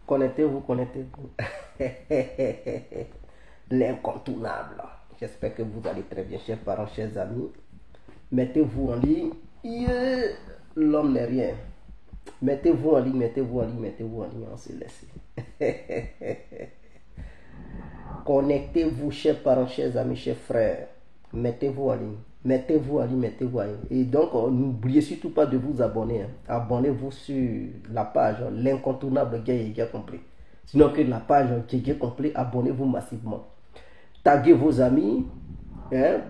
Connectez-vous, connectez-vous. L'incontournable. J'espère que vous allez très bien, chers parents, chers amis. Mettez-vous en ligne. L'homme n'est rien. Mettez-vous en ligne, mettez-vous en ligne, mettez-vous en ligne, on se laisse. Connectez-vous, chers parents, chers amis, chers frères. Mettez-vous en ligne. Mettez-vous en ligne, mettez-vous en ligne. Et donc, n'oubliez surtout pas de vous abonner. Abonnez-vous sur la page L'incontournable Gay Complet. Sinon que la page Gay Complet, abonnez-vous massivement. Taguez vos amis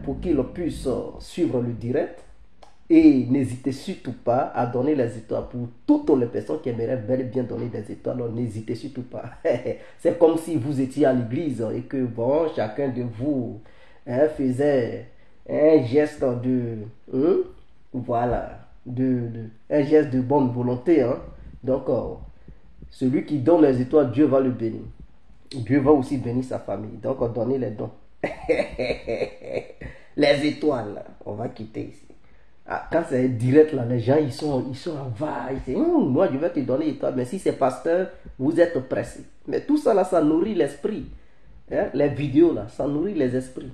pour qu'ils puissent suivre le direct. Et n'hésitez surtout pas à donner les étoiles pour toutes les personnes qui aimeraient bel et bien donner des étoiles. Alors n'hésitez surtout pas. C'est comme si vous étiez à l'église et que bon, chacun de vous faisait un geste voilà, un geste de bonne volonté. Donc, celui qui donne les étoiles, Dieu va le bénir. Dieu va aussi bénir sa famille. Donc, donnez les dons. Les étoiles, on va quitter ici. Ah, quand c'est direct, là, les gens, ils sont en vague. Moi, je vais te donner l'étoile. Mais si c'est pasteur, vous êtes pressé. Mais tout ça, là, ça nourrit l'esprit. Les vidéos, là, ça nourrit les esprits.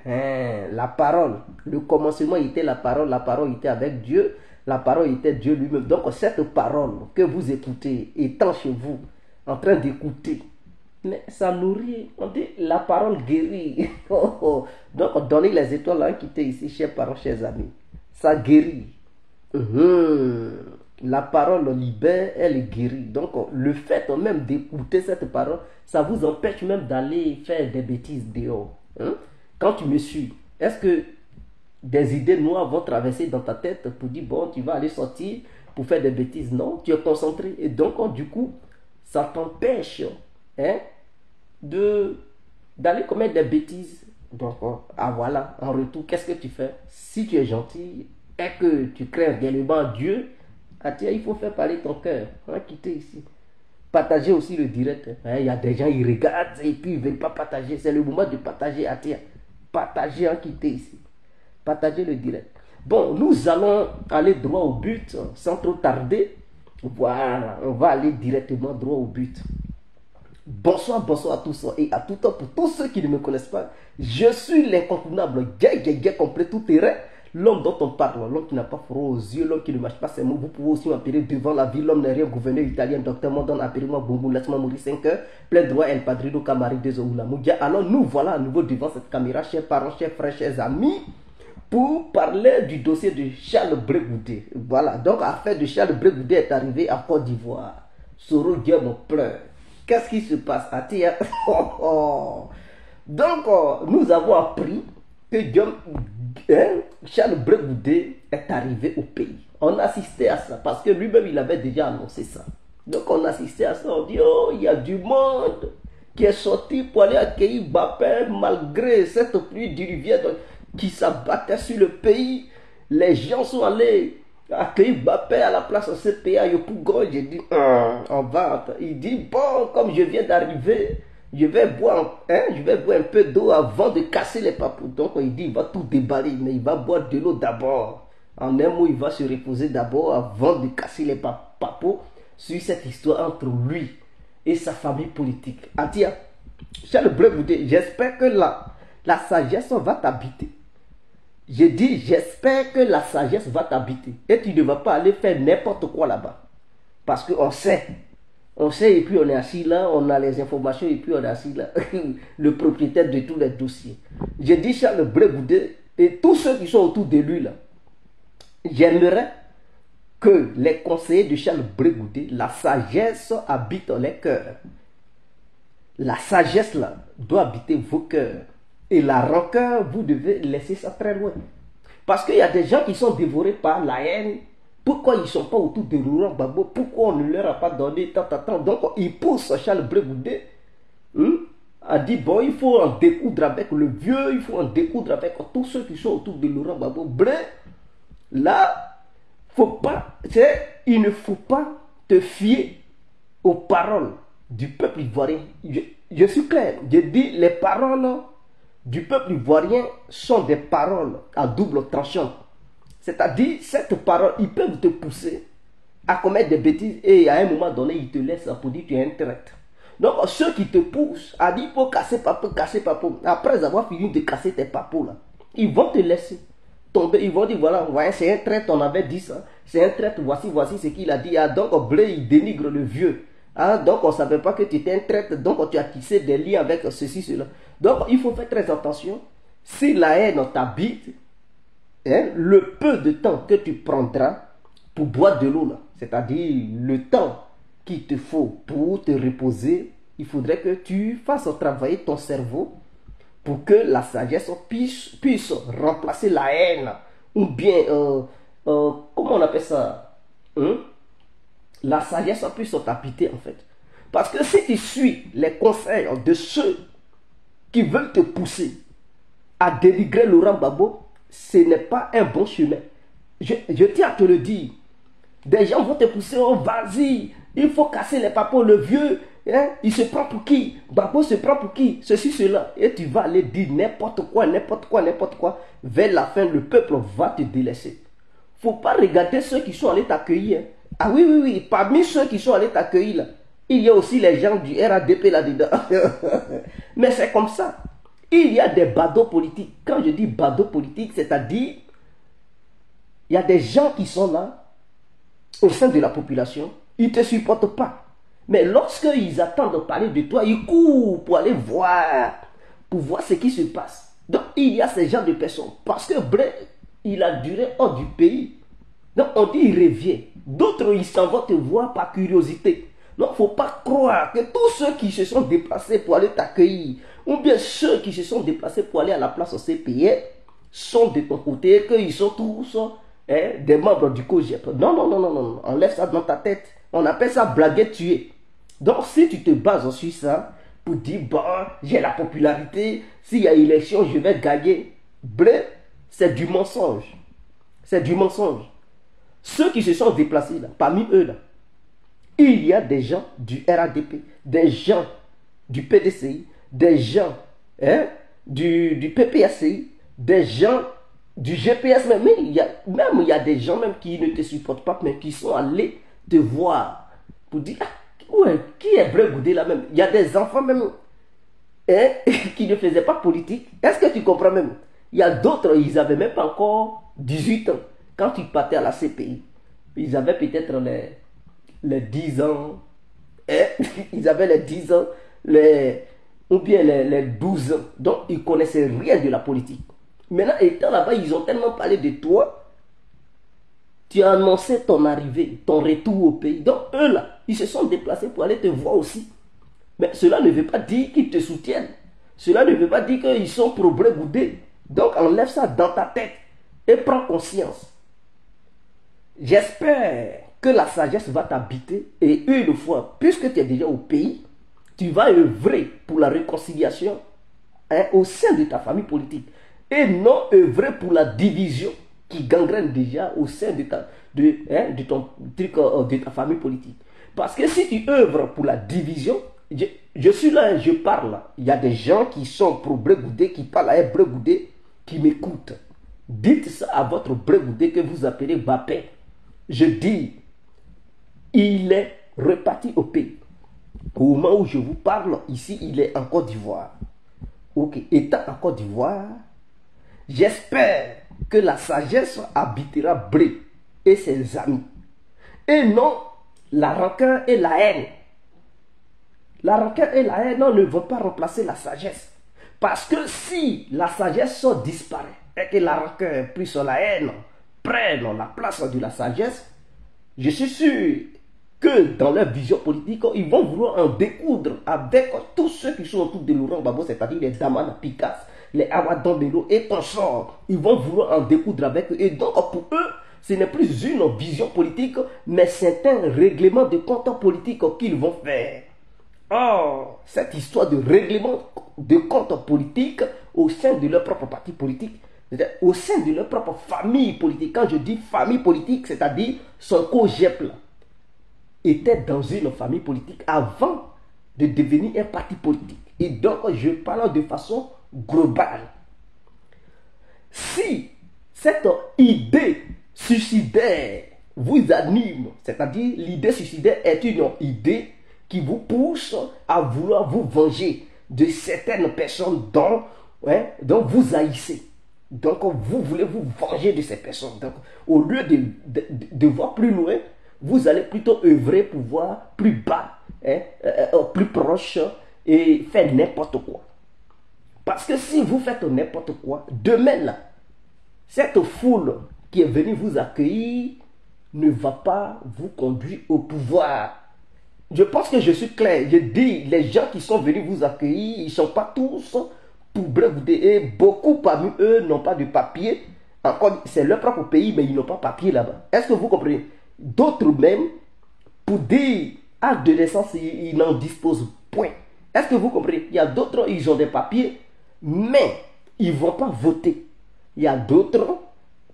La parole, le commencement était la parole était avec Dieu, la parole était Dieu lui-même. Donc cette parole que vous écoutez, étant chez vous, en train d'écouter, mais ça nourrit, on dit la parole guérit. Donc donnez les étoiles à quitter ici, chers parents, chers amis. Ça guérit. La parole libère, elle guérit. Donc le fait même d'écouter cette parole, ça vous empêche même d'aller faire des bêtises dehors. Quand tu me suis, est-ce que des idées noires vont traverser dans ta tête pour dire, bon, tu vas aller sortir pour faire des bêtises? Non, tu es concentré. Et donc, du coup, ça t'empêche d'aller commettre des bêtises. Donc, voilà, en retour, qu'est-ce que tu fais? Si tu es gentil et que tu crains réellement Dieu, il faut faire parler ton cœur. Quitter ici. Partagez aussi le direct. Il y a des gens, ils regardent et puis ils ne veulent pas partager. C'est le moment de partager. Partagez en quitter ici. Partagez le direct. Bon, nous allons aller droit au but sans trop tarder. Voilà, on va aller directement droit au but. Bonsoir à tous et à tout temps pour tous ceux qui ne me connaissent pas. Je suis l'incontournable Gay Complet tout terrain. L'homme dont on parle, l'homme qui n'a pas froid aux yeux, l'homme qui ne mâche pas ses mots. Vous pouvez aussi m'appeler devant la vie, l'homme n'est rien, gouverneur italien, docteur Mondon, appelez-moi Boumou, laisse-moi mourir 5 heures, plein droit, El Padrino, Camari, Dezoula, Moudia. Alors nous voilà à nouveau devant cette caméra, chers parents, chers frères, chers amis, pour parler du dossier de Charles Blé-Goudé. Voilà, donc affaire de Charles Blé-Goudé est arrivée à Côte d'Ivoire. Soro Dieu mon pleure. Qu'est-ce qui se passe? Donc nous avons appris que Charles Blé-Goudé est arrivé au pays. On assistait à ça parce que lui-même il avait déjà annoncé ça. Donc on assistait à ça, on dit oh il y a du monde qui est sorti pour aller accueillir Mbappé malgré cette pluie diluvienne qui s'abattait sur le pays. Les gens sont allés accueillir Mbappé à la place CPA Yopougon. J'ai dit on va. Il dit bon comme je viens d'arriver, je vais boire un peu d'eau avant de casser les papous. Donc il dit il va tout déballer, mais il va boire de l'eau d'abord. En un mot, il va se reposer d'abord avant de casser les papous sur cette histoire entre lui et sa famille politique. Atia, Charles Blé-Goudé, j'espère que la sagesse va t'habiter. Je dis, j'espère que la sagesse va t'habiter. Et tu ne vas pas aller faire n'importe quoi là-bas. Parce qu'on sait. On sait et puis on est assis là, on a les informations et puis on est assis là. Le propriétaire de tous les dossiers. J'ai dit Charles Blé-Goudé et tous ceux qui sont autour de lui là. J'aimerais que les conseillers de Charles Blé-Goudé, la sagesse habite dans les cœurs. La sagesse là doit habiter vos cœurs. Et la rancœur, vous devez laisser ça très loin. Parce qu'il y a des gens qui sont dévorés par la haine. Pourquoi ils ne sont pas autour de Laurent Gbagbo? Pourquoi on ne leur a pas donné tant? Donc ils poussent Charles Blé-Goudé a dit bon, il faut en découdre avec le vieux, il faut en découdre avec tous ceux qui sont autour de Laurent Gbagbo. Là, il ne faut pas te fier aux paroles du peuple ivoirien. Je suis clair, je dis les paroles du peuple ivoirien sont des paroles à double tranchant. C'est-à-dire, cette parole, ils peuvent te pousser à commettre des bêtises et à un moment donné, ils te laissent pour dire que tu es un traître. Donc, ceux qui te poussent à dire il faut casser papou, après avoir fini de casser tes papous là, ils vont te laisser tomber. Ils vont dire voilà, c'est un traître, on avait dit ça. C'est un traître, voici ce qu'il a dit. Ah, donc, Blé, il dénigre le vieux. Ah, donc, on ne savait pas que tu étais un traître, donc tu as tissé des liens avec ceci, cela. Donc, il faut faire très attention. Si la haine t'habite, hein, le peu de temps que tu prendras pour boire de l'eau, là, c'est-à-dire le temps qu'il te faut pour te reposer, il faudrait que tu fasses travailler ton cerveau pour que la sagesse puisse remplacer la haine. Ou bien, comment on appelle ça, hein? La sagesse puisse t'habiter en fait. Parce que si tu suis les conseils de ceux qui veulent te pousser à dénigrer Laurent Gbagbo, ce n'est pas un bon chemin. Je tiens à te le dire. Des gens vont te pousser, oh vas-y, il faut casser les papos, le vieux, hein, il se prend pour qui? Gbagbo se prend pour qui? Ceci, cela. Et tu vas aller dire n'importe quoi. Vers la fin, le peuple va te délaisser. Faut pas regarder ceux qui sont allés t'accueillir. Hein. Ah oui, parmi ceux qui sont allés t'accueillir, là, il y a aussi les gens du RADP là-dedans. Mais c'est comme ça. Il y a des badauds politiques. Quand je dis badauds politiques, c'est-à-dire, il y a des gens qui sont là, au sein de la population, ils ne te supportent pas. Mais lorsqu'ils attendent de parler de toi, ils courent pour aller voir, ce qui se passe. Donc, il y a ces gens de personnes. Parce que Blé, il a duré hors du pays. Donc, on dit il revient. D'autres, ils s'en vont te voir par curiosité. Donc, il ne faut pas croire que tous ceux qui se sont déplacés pour aller t'accueillir, ou bien ceux qui se sont déplacés pour aller à la place au CPE, sont de ton côté, qu'ils sont tous des membres du COGEP. Non. Enlève ça dans ta tête. On appelle ça blaguer tuer. Donc, si tu te bases sur ça, pour dire, bon, j'ai la popularité, s'il y a élection, je vais gagner. Blé, c'est du mensonge. C'est du mensonge. Ceux qui se sont déplacés, là, parmi eux, là, il y a des gens du RADP, des gens du PDCI, des gens du PPACI, des gens du GPS. Même il y a des gens même qui ne te supportent pas, mais qui sont allés te voir pour dire, qui est Blé Goudé là même. Il y a des enfants même qui ne faisaient pas politique. Est-ce que tu comprends même? Il y a d'autres, ils n'avaient même pas encore 18 ans quand ils partaient à la CPI. Ils avaient peut-être les 10 ans, ils avaient les 10 ans, ou bien les 12 ans. Donc, ils ne connaissaient rien de la politique. Maintenant, étant là-bas, ils ont tellement parlé de toi. Tu as annoncé ton arrivée, ton retour au pays. Donc, eux là, ils se sont déplacés pour aller te voir aussi. Mais cela ne veut pas dire qu'ils te soutiennent. Cela ne veut pas dire qu'ils sont pro Blé Goudé. Donc, enlève ça dans ta tête et prends conscience. J'espère que la sagesse va t'habiter et une fois, puisque tu es déjà au pays, tu vas œuvrer pour la réconciliation au sein de ta famille politique et non œuvrer pour la division qui gangrène déjà au sein de ta famille politique. Parce que si tu œuvres pour la division, je suis là, je parle. Il y a des gens qui sont pour Blé Goudé, qui parlent à Blé Goudé, qui m'écoutent. Dites ça à votre Blé Goudé que vous appelez Bapé. Je dis, il est reparti au pays. Au moment où je vous parle, ici, il est en Côte d'Ivoire. Ok, étant en Côte d'Ivoire, j'espère que la sagesse habitera Blé et ses amis. Et non la rancœur et la haine. La rancœur et la haine ne vont pas remplacer la sagesse. Parce que si la sagesse disparaît et que la rancœur plus la haine prennent la place de la sagesse, je suis sûr que dans leur vision politique, ils vont vouloir en découdre avec tous ceux qui sont autour de Laurent Gbagbo, c'est-à-dire les Damana Picasse, les Awadon Bello et consorts. Ils vont vouloir en découdre avec eux. Et donc pour eux, ce n'est plus une vision politique, mais c'est un règlement de compte politique qu'ils vont faire. Or, cette histoire de règlement de compte politique au sein de leur propre parti politique, au sein de leur propre famille politique. Quand je dis famille politique, c'est-à-dire son COGEP était dans une famille politique avant de devenir un parti politique. Et donc, je parle de façon globale. Si cette idée suicidaire vous anime. C'est-à-dire, l'idée suicidaire est une idée qui vous pousse à vouloir vous venger de certaines personnes dont vous haïssez. Donc, vous voulez vous venger de ces personnes. Donc, au lieu de voir plus loin, vous allez plutôt œuvrer pour voir plus bas, plus proche et faire n'importe quoi. Parce que si vous faites n'importe quoi, demain là, cette foule qui est venue vous accueillir ne va pas vous conduire au pouvoir. Je pense que je suis clair. Je dis, les gens qui sont venus vous accueillir, ils ne sont pas tous pour brevouder. Et beaucoup parmi eux n'ont pas de papier. Encore, c'est leur propre pays, mais ils n'ont pas de papier là-bas. Est-ce que vous comprenez? D'autres même, pour dire acte de naissance, ils n'en disposent point. Est-ce que vous comprenez? Il y a d'autres, ils ont des papiers, mais ils ne vont pas voter. Il y a d'autres,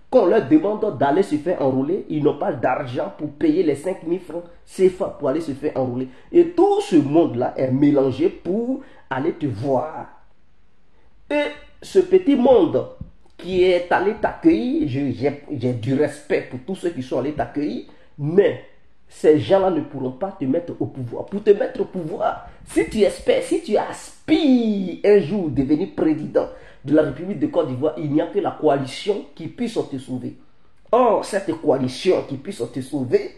qu'on leur demande d'aller se faire enrôler, ils n'ont pas d'argent pour payer les 5 000 francs CFA pour aller se faire enrôler. Et tout ce monde-là est mélangé pour aller te voir. Et ce petit monde qui est allé t'accueillir, j'ai du respect pour tous ceux qui sont allés t'accueillir, mais ces gens-là ne pourront pas te mettre au pouvoir. Pour te mettre au pouvoir, si tu espères, si tu aspires un jour devenir président de la République de Côte d'Ivoire, il n'y a que la coalition qui puisse te sauver. Or, cette coalition qui puisse te sauver,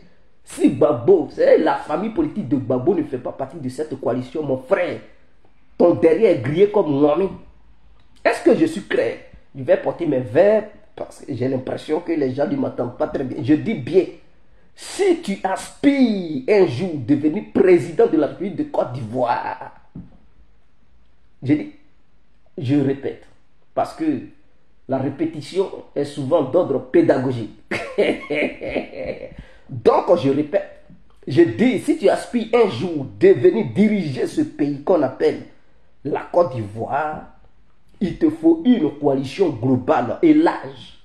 si Gbagbo, la famille politique de Gbagbo ne fait pas partie de cette coalition, mon frère, ton derrière est grillé comme moi-même. Est-ce que je suis clair? Je vais porter mes verres parce que j'ai l'impression que les gens ne m'entendent pas très bien. Je dis bien, si tu aspires un jour devenir président de la République de Côte d'Ivoire, je répète, parce que la répétition est souvent d'ordre pédagogique. Donc, je répète, je dis, si tu aspires un jour devenir diriger ce pays qu'on appelle la Côte d'Ivoire, il te faut une coalition globale et large.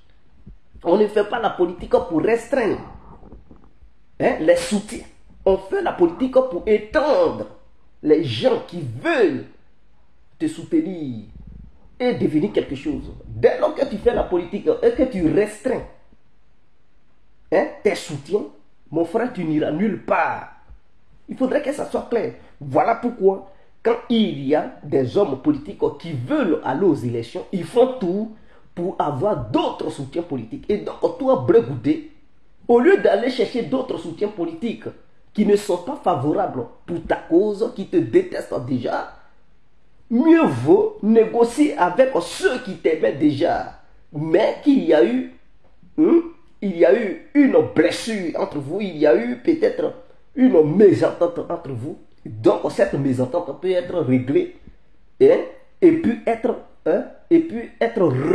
On ne fait pas la politique pour restreindre les soutiens. On fait la politique pour étendre les gens qui veulent te soutenir et devenir quelque chose. Dès lors que tu fais la politique et que tu restreins tes soutiens, mon frère, tu n'iras nulle part. Il faudrait que ça soit clair. Voilà pourquoi, quand il y a des hommes politiques qui veulent aller aux élections, ils font tout pour avoir d'autres soutiens politiques. Et donc, toi, Bregoudé, au lieu d'aller chercher d'autres soutiens politiques qui ne sont pas favorables pour ta cause, qui te détestent déjà, mieux vaut négocier avec ceux qui t'aimaient déjà, mais qu'il y a eu, une blessure entre vous, il y a eu peut-être une mésentente entre vous. Donc cette mésentente peut être réglée et puis être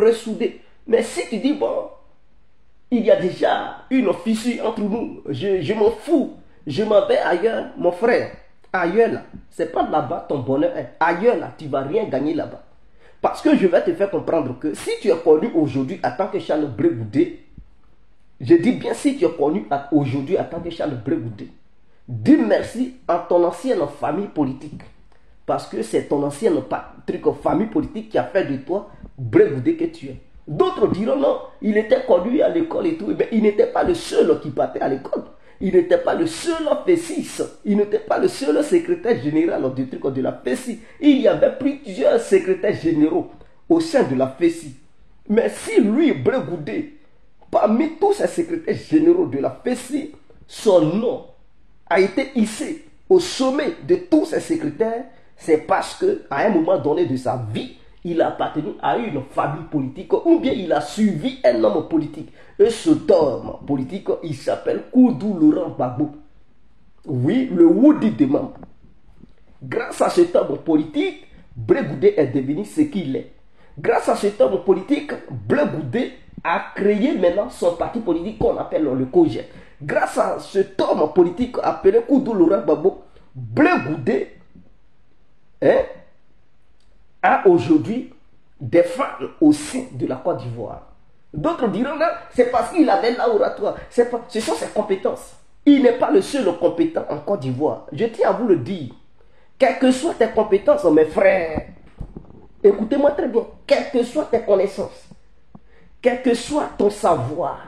ressoudée. Mais si tu dis, bon, il y a déjà une fissure entre nous, je m'en fous, je m'en vais ailleurs, mon frère. Ailleurs là, c'est pas là-bas ton bonheur est. Ailleurs là, tu ne vas rien gagner là-bas. Parce que je vais te faire comprendre que si tu es connu aujourd'hui en tant que Charles Bregoudé, je dis bien si tu es connu aujourd'hui en tant que Charles Bregoudé, dis merci à ton ancienne famille politique. Parce que c'est ton ancienne famille politique qui a fait de toi Bregoudé que tu es. D'autres diront non, il était connu à l'école et tout, mais il n'était pas le seul qui partait à l'école. Il n'était pas le seul FESIS. Il n'était pas le seul secrétaire général de la FESI. Il y avait plusieurs secrétaires généraux au sein de la FESI. Mais si lui, Bregoudé, parmi tous ces secrétaires généraux de la FESI, son nom a été hissé au sommet de tous ces secrétaires, c'est parce qu'à un moment donné de sa vie, il a appartenu à une famille politique ou bien il a suivi un homme politique. Et cet homme politique, il s'appelle Koudou Laurent Gbagbo. Oui, le Woody de Mam. Grâce à cet homme politique, Bregoudé est devenu ce qu'il est. Grâce à cet homme politique, Bregoudé a créé maintenant son parti politique qu'on appelle le COJER. Grâce à cet homme politique appelé Koudou Laurent Gbagbo, Bregoudé a aujourd'hui des fans au sein de la Côte d'Ivoire. D'autres diront là, c'est parce qu'il avait l'oratoire. Ce sont ses compétences. Il n'est pas le seul compétent en Côte d'Ivoire. Je tiens à vous le dire. Quelles que soient tes compétences, mes frères, écoutez-moi très bien. Quelles que soient tes connaissances, quel que soit ton savoir,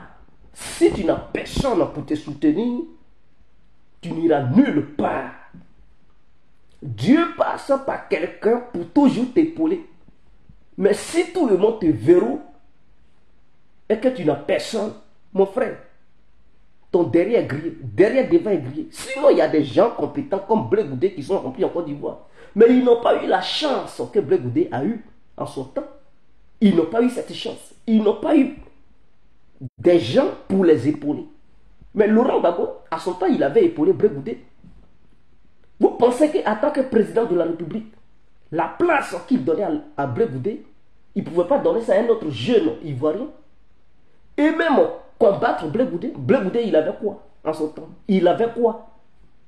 Si tu n'as personne pour te soutenir, tu n'iras nulle part. Dieu passe par quelqu'un pour toujours t'épauler. Mais si tout le monde te verrouille et que tu n'as personne, mon frère, ton derrière est grillé, derrière devant est grillé. Sinon, il y a des gens compétents comme Blé Goudé qui sont remplis en Côte d'Ivoire. Mais ils n'ont pas eu la chance que Blé Goudé a eu en son temps. Ils n'ont pas eu cette chance. Ils n'ont pas eu des gens pour les épauler. Mais Laurent Gbagbo, à son temps, il avait épaulé Blé Goudé. Vous pensez qu'en tant que président de la République, la place qu'il donnait à Blé Goudé, il ne pouvait pas donner ça à un autre jeune Ivoirien? Et même combattre Blé Goudé, il avait quoi en son temps? Il avait quoi?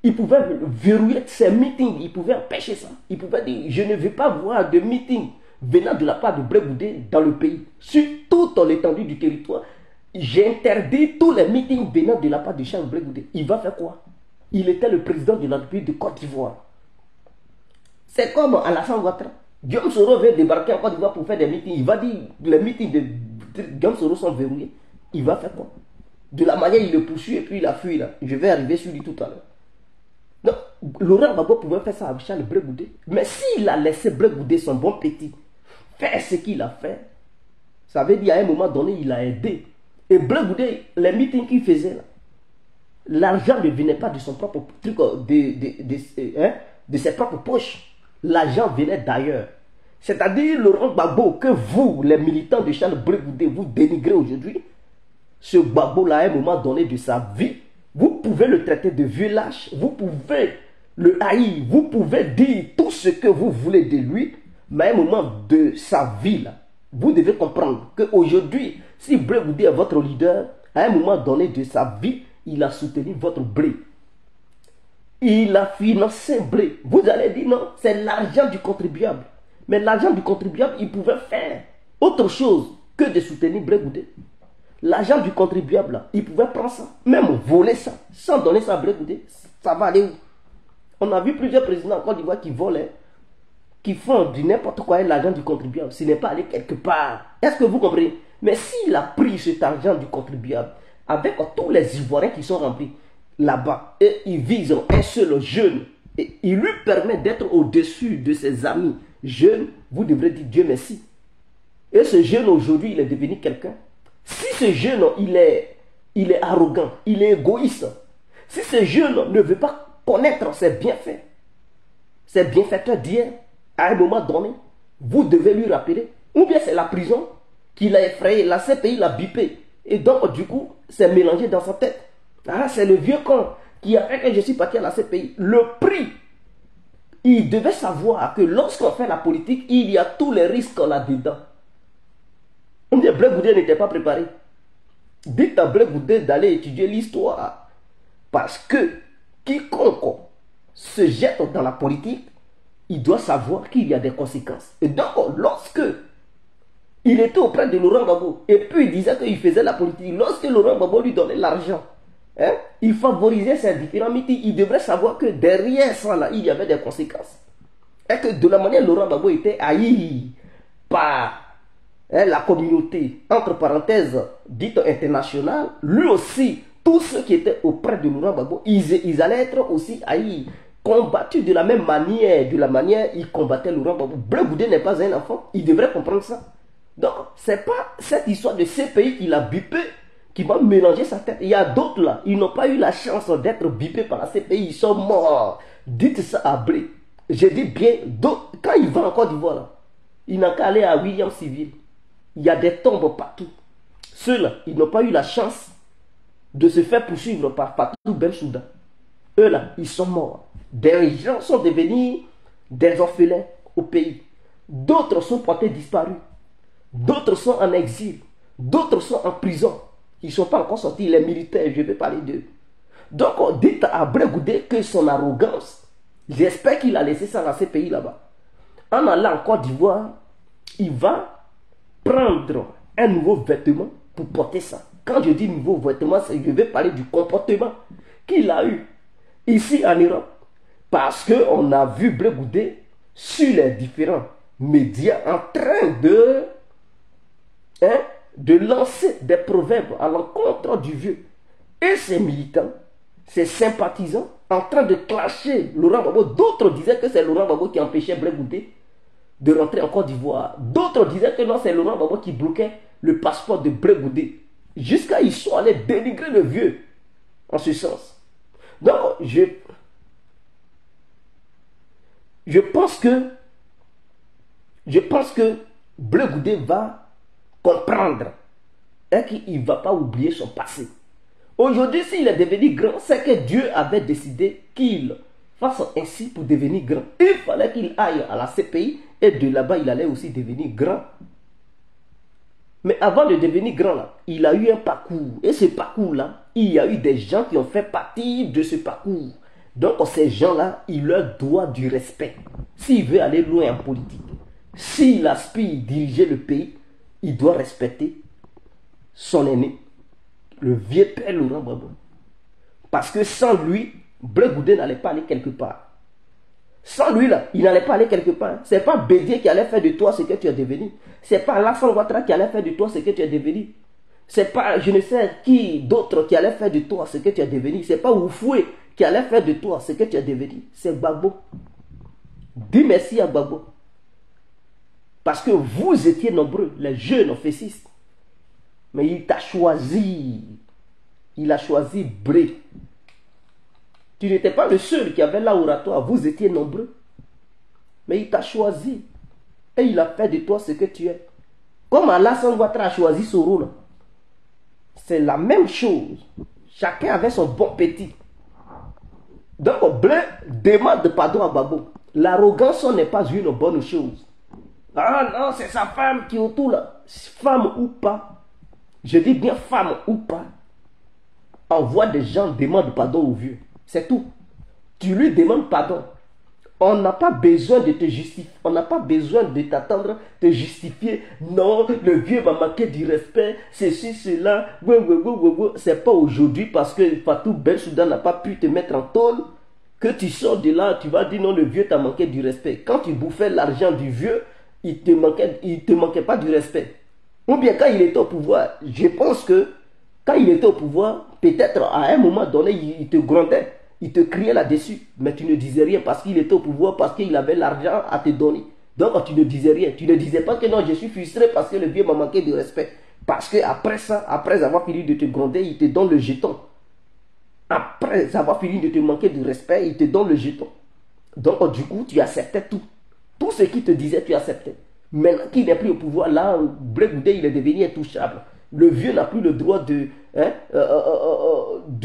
Il pouvait verrouiller ses meetings, il pouvait empêcher ça. Il pouvait dire, je ne veux pas voir de meetings venant de la part de Blé Goudé dans le pays. Sur toute l'étendue du territoire, j'interdis tous les meetings venant de la part de Charles Blé Goudé. Il va faire quoi? Il était le président de la République de Côte d'Ivoire. C'est comme Alassane Ouattara. Guillaume Soro veut débarquer en Côte d'Ivoire pour faire des meetings. Il va dire les meetings de Guillaume Soro sont verrouillés. Il va faire quoi? De la manière il le poursuit et puis il a fui là. Je vais arriver sur lui tout à l'heure. Donc, Laurent Gbagbo pouvait faire ça avec Charles Blé Goudé. Mais s'il a laissé Blé Goudé, son bon petit, faire ce qu'il a fait, ça veut dire à un moment donné, il a aidé. Et Blé Goudé, les meetings qu'il faisait là, l'argent ne venait pas de son propre truc, de ses propres poches. L'argent venait d'ailleurs. C'est-à-dire, Laurent Gbagbo, que vous, les militants de Charles Blé Goudé, vous dénigrez aujourd'hui, ce Gbagbo-là, à un moment donné de sa vie, vous pouvez le traiter de vieux lâche, vous pouvez le haïr, vous pouvez dire tout ce que vous voulez de lui, mais à un moment de sa vie, là, vous devez comprendre qu'aujourd'hui, si Blé Goudé est votre leader, à un moment donné de sa vie, il a soutenu votre blé. Il a financé blé. Vous allez dire non, c'est l'argent du contribuable. Mais l'argent du contribuable, il pouvait faire autre chose que de soutenir Blé Goudé. L'argent du contribuable, là, il pouvait prendre ça, même voler ça, sans donner ça à Blé Goudé. Ça va aller où? On a vu plusieurs présidents en Côte d'Ivoire qui volent, qui font du n'importe quoi avec l'argent du contribuable. Ce n'est pas aller quelque part. Est-ce que vous comprenez? Mais s'il a pris cet argent du contribuable, avec tous les Ivoiriens qui sont remplis là-bas, et ils visent un seul jeune, et il lui permet d'être au-dessus de ses amis jeunes, vous devrez dire Dieu merci. Et ce jeune aujourd'hui, il est devenu quelqu'un. Si ce jeune, il est arrogant, il est égoïste, si ce jeune ne veut pas connaître ses bienfaits, ses bienfaiteurs d'hier, à un moment donné, vous devez lui rappeler. Ou bien c'est la prison qui l'a effrayé, la CPI l'a bipé. Et donc, du coup, c'est mélangé dans sa tête. Ah, c'est le vieux con qui a fait que je suis parti à la CPI. Le prix, il devait savoir que lorsqu'on fait la politique, il y a tous les risques là-dedans. On dit Blé Goudé n'était pas préparé. Dites à Blé Goudé d'aller étudier l'histoire. Parce que quiconque se jette dans la politique, il doit savoir qu'il y a des conséquences. Et donc, lorsque il était auprès de Laurent Gbagbo, et puis il disait qu'il faisait la politique, lorsque Laurent Gbagbo lui donnait l'argent, il favorisait ses différents meetings, il devrait savoir que derrière ça, là, il y avait des conséquences. Et que de la manière Laurent Gbagbo était haï par la communauté, entre parenthèses, dite internationale, lui aussi, tous ceux qui étaient auprès de Laurent Gbagbo, ils allaient être aussi haïs, combattus de la même manière, il combattait Laurent Gbagbo. Blé Goudé n'est pas un enfant, il devrait comprendre ça. Donc, ce n'est pas cette histoire de ces pays qu'il a bipé qui va mélanger sa tête. Il y a d'autres là, ils n'ont pas eu la chance d'être bipés par la CPI, ils sont morts. Dites ça à Blé. Je dis bien, quand il va en Côte d'Ivoire, là, il n'a qu'à aller à William Civil. Il y a des tombes partout. Ceux-là, ils n'ont pas eu la chance de se faire poursuivre par Fatou Bensouda. Eux là, ils sont morts. Des gens sont devenus des orphelins au pays. D'autres sont portés disparus. D'autres sont en exil. D'autres sont en prison. Ils ne sont pas encore sortis, les militaires, je vais parler d'eux. Donc, dites à Blé Goudé que son arrogance, j'espère qu'il a laissé ça dans ces pays là-bas. En allant en Côte d'Ivoire, il va prendre un nouveau vêtement pour porter ça. Quand je dis nouveau vêtement, je vais parler du comportement qu'il a eu ici en Europe. Parce qu'on a vu Blé Goudé sur les différents médias en train de de lancer des proverbes à l'encontre du vieux et ses militants, ses sympathisants, en train de clasher Laurent Gbagbo. D'autres disaient que c'est Laurent Gbagbo qui empêchait Blé Goudé de rentrer en Côte d'Ivoire. D'autres disaient que non, c'est Laurent Gbagbo qui bloquait le passeport de Blé Goudé. Jusqu'à ils sont allés dénigrer le vieux en ce sens. Donc, je pense que Blé Goudé va comprendre et qu'il ne va pas oublier son passé. Aujourd'hui, s'il est devenu grand, c'est que Dieu avait décidé qu'il fasse ainsi pour devenir grand. Il fallait qu'il aille à la CPI et de là-bas, il allait aussi devenir grand. Mais avant de devenir grand, là, il a eu un parcours. Et ce parcours-là, il y a eu des gens qui ont fait partie de ce parcours. Donc, ces gens-là, il leur doit du respect. S'il veut aller loin en politique, s'il aspire diriger le pays, il doit respecter son aîné, le vieux père Laurent Gbagbo. Parce que sans lui, Blé Goudé n'allait pas aller quelque part. Sans lui, là, il n'allait pas aller quelque part. Ce n'est pas Bédier qui allait faire de toi ce que tu es devenu. Ce n'est pas Alassane Ouattara qui allait faire de toi ce que tu es devenu. Ce n'est pas je ne sais qui d'autre qui allait faire de toi ce que tu es devenu. Ce n'est pas Oufoué qui allait faire de toi ce que tu es devenu. C'est Gbagbo. Dis merci à Gbagbo. Parce que vous étiez nombreux, les jeunes officistes. Mais il t'a choisi. Il a choisi Bré. Tu n'étais pas le seul qui avait l'oratoire. Vous étiez nombreux. Mais il t'a choisi. Et il a fait de toi ce que tu es. Comme Alassane Ouattara a choisi Soro. C'est la même chose. Chacun avait son bon petit. Donc Blé demande pardon à Gbagbo. L'arrogance n'est pas une bonne chose. Ah non, c'est sa femme qui est autour là. Femme ou pas. Je dis bien femme ou pas. Envoie des gens demandent pardon au vieux. C'est tout. Tu lui demandes pardon. On n'a pas besoin de te justifier. On n'a pas besoin de t'attendre, te justifier. Non, le vieux m'a manqué du respect. Ceci, cela. C'est pas aujourd'hui parce que Fatou Bensouda n'a pas pu te mettre en tôle que tu sors de là. Tu vas dire non, le vieux t'a manqué du respect. Quand tu bouffais l'argent du vieux, il te manquait pas du respect. Ou bien quand il était au pouvoir, je pense que quand il était au pouvoir, peut-être à un moment donné, il te grondait. Il te criait là-dessus, mais tu ne disais rien parce qu'il était au pouvoir, parce qu'il avait l'argent à te donner. Donc tu ne disais rien. Tu ne disais pas que non, je suis frustré parce que le vieux m'a manqué de respect. Parce que après ça, après avoir fini de te gronder, il te donne le jeton. Après avoir fini de te manquer de respect, il te donne le jeton. Donc du coup, tu acceptais tout. Tout ce qu'il te disait, tu acceptais. Maintenant qu'il n'est plus au pouvoir, là, Blé Goudé, il est devenu intouchable. Le vieux n'a plus le droit de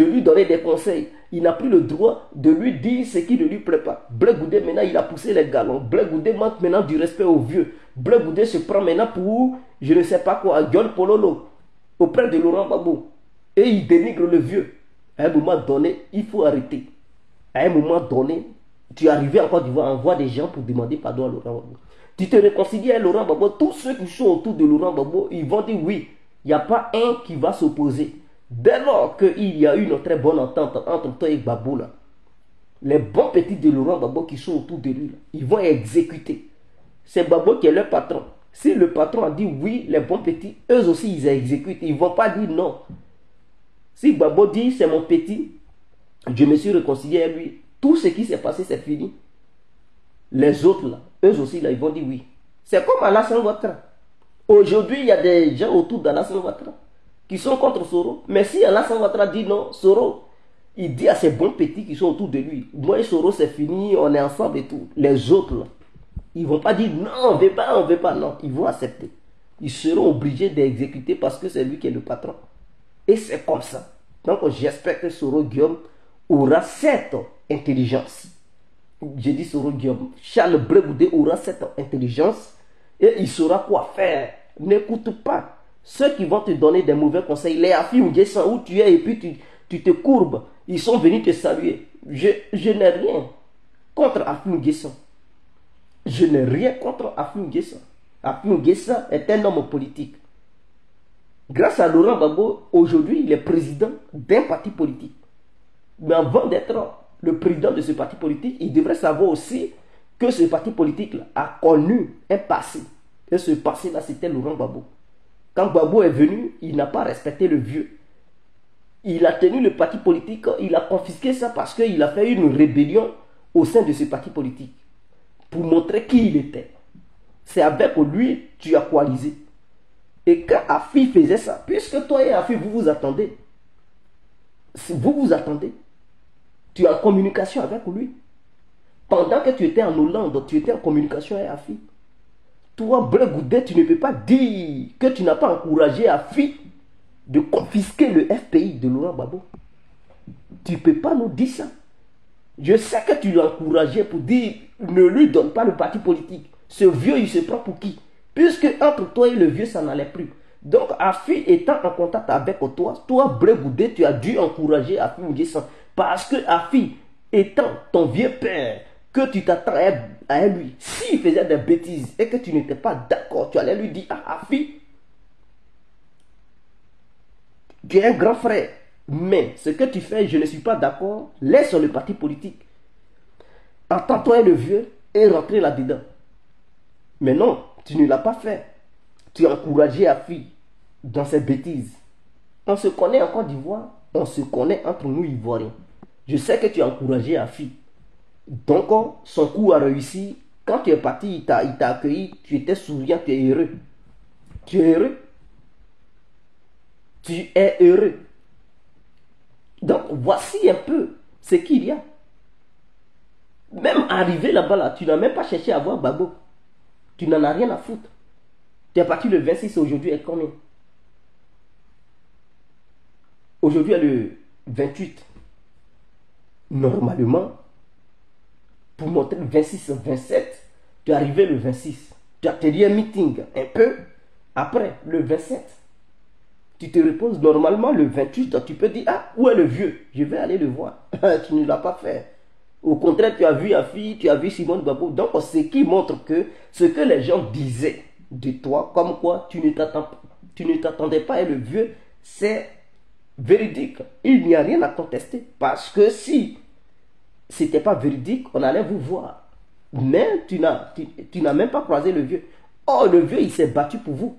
lui donner des conseils. Il n'a plus le droit de lui dire ce qui ne lui plaît pas. Blé Goudé, maintenant, il a poussé les galons. Blé Goudé manque maintenant du respect aux vieux. Blé Goudé se prend maintenant pour, je ne sais pas quoi, John Pololo, auprès de Laurent Gbagbo. Et il dénigre le vieux. À un moment donné, il faut arrêter. À un moment donné, tu es arrivé en Côte d'Ivoire, envoie des gens pour demander pardon à Laurent Gbagbo. Tu te réconcilies avec Laurent Gbagbo. Tous ceux qui sont autour de Laurent Gbagbo, ils vont dire oui. Il n'y a pas un qui va s'opposer. Dès lors qu'il y a une très bonne entente entre toi et Gbagbo, là, les bons petits de Laurent Gbagbo qui sont autour de lui, là, ils vont exécuter. C'est Gbagbo qui est leur patron. Si le patron a dit oui, les bons petits, eux aussi ils exécutent. Ils ne vont pas dire non. Si Gbagbo dit c'est mon petit, je me suis réconcilié avec lui, tout ce qui s'est passé c'est fini. Les autres là, eux aussi là, ils vont dire oui. C'est comme Alassane Ouattara. Aujourd'hui, il y a des gens autour d'Alassane Ouattara qui sont contre Soro. Mais si Alassane Ouattara dit non, Soro, il dit à ses bons petits qui sont autour de lui, moi et Soro c'est fini, on est ensemble et tout. Les autres là, ils ne vont pas dire non, on ne veut pas, non. Ils vont accepter. Ils seront obligés d'exécuter parce que c'est lui qui est le patron. Et c'est comme ça. Donc j'espère que Soro Guillaume aura cette intelligence. J'ai dit Soro Guillaume. Charles Blé Goudé aura cette intelligence et il saura quoi faire. N'écoute pas ceux qui vont te donner des mauvais conseils. Les Afim Guessan où tu es et puis tu te courbes. Ils sont venus te saluer. Je n'ai rien contre Afim Guessan. Je n'ai rien contre Afim Guessan. Afim Guessan est un homme politique. Grâce à Laurent Gbagbo, aujourd'hui, il est président d'un parti politique. Mais avant d'être le président de ce parti politique, il devrait savoir aussi que ce parti politique-là a connu un passé. Et ce passé-là, c'était Laurent Gbagbo. Quand Gbagbo est venu, il n'a pas respecté le vieux. Il a tenu le parti politique, il a confisqué ça parce qu'il a fait une rébellion au sein de ce parti politique pour montrer qui il était. C'est avec lui tu as coalisé. Et quand Afi faisait ça, puisque toi et Afi vous vous attendez, tu es en communication avec lui. Pendant que tu étais en Hollande, tu étais en communication avec Afi. Toi, Blé Goudé, tu ne peux pas dire que tu n'as pas encouragé Afi de confisquer le FPI de Laurent Gbagbo. Tu ne peux pas nous dire ça. Je sais que tu l'as encouragé pour dire ne lui donne pas le parti politique. Ce vieux, il se prend pour qui? Puisque entre toi et le vieux, ça n'allait plus. Donc, Afi étant en contact avec toi, Blé Goudé, tu as dû encourager Afi N'Guessan. Parce que Afi, étant ton vieux père, que tu t'attends à lui, s'il faisait des bêtises et que tu n'étais pas d'accord, tu allais lui dire, ah, Afi, tu es un grand frère, mais ce que tu fais, je ne suis pas d'accord, laisse le parti politique. Entends-toi le vieux et rentrez là-dedans. Mais non, tu ne l'as pas fait. Tu as encouragé Afi dans ses bêtises. On se connaît en Côte d'Ivoire, on se connaît entre nous Ivoiriens. Je sais que tu as encouragé Afi. Donc, son coup a réussi. Quand tu es parti, il t'a accueilli, tu étais souriant, tu es heureux. Tu es heureux. Tu es heureux. Donc, voici un peu ce qu'il y a. Même arrivé là-bas, là, tu n'as même pas cherché à voir Gbagbo. Tu n'en as rien à foutre. Tu es parti le 26, aujourd'hui est combien? Aujourd'hui est le 28. Normalement, pour montrer le 26, 27, tu es arrivé le 26. Tu as tenu un meeting un peu après le 27. Tu te reposes normalement le 28, tu peux dire, ah, où est le vieux? Je vais aller le voir. Tu ne l'as pas fait. Au contraire, tu as vu Afi, tu as vu Simone Gbagbo. Donc, ce qui montre que ce que les gens disaient de toi, comme quoi tu ne t'attendais pas à le vieux, c'est véridique. Il n'y a rien à contester. Parce que si c'était pas véridique, on allait vous voir. Mais tu n'as même pas croisé le vieux. Oh, le vieux, il s'est battu pour vous.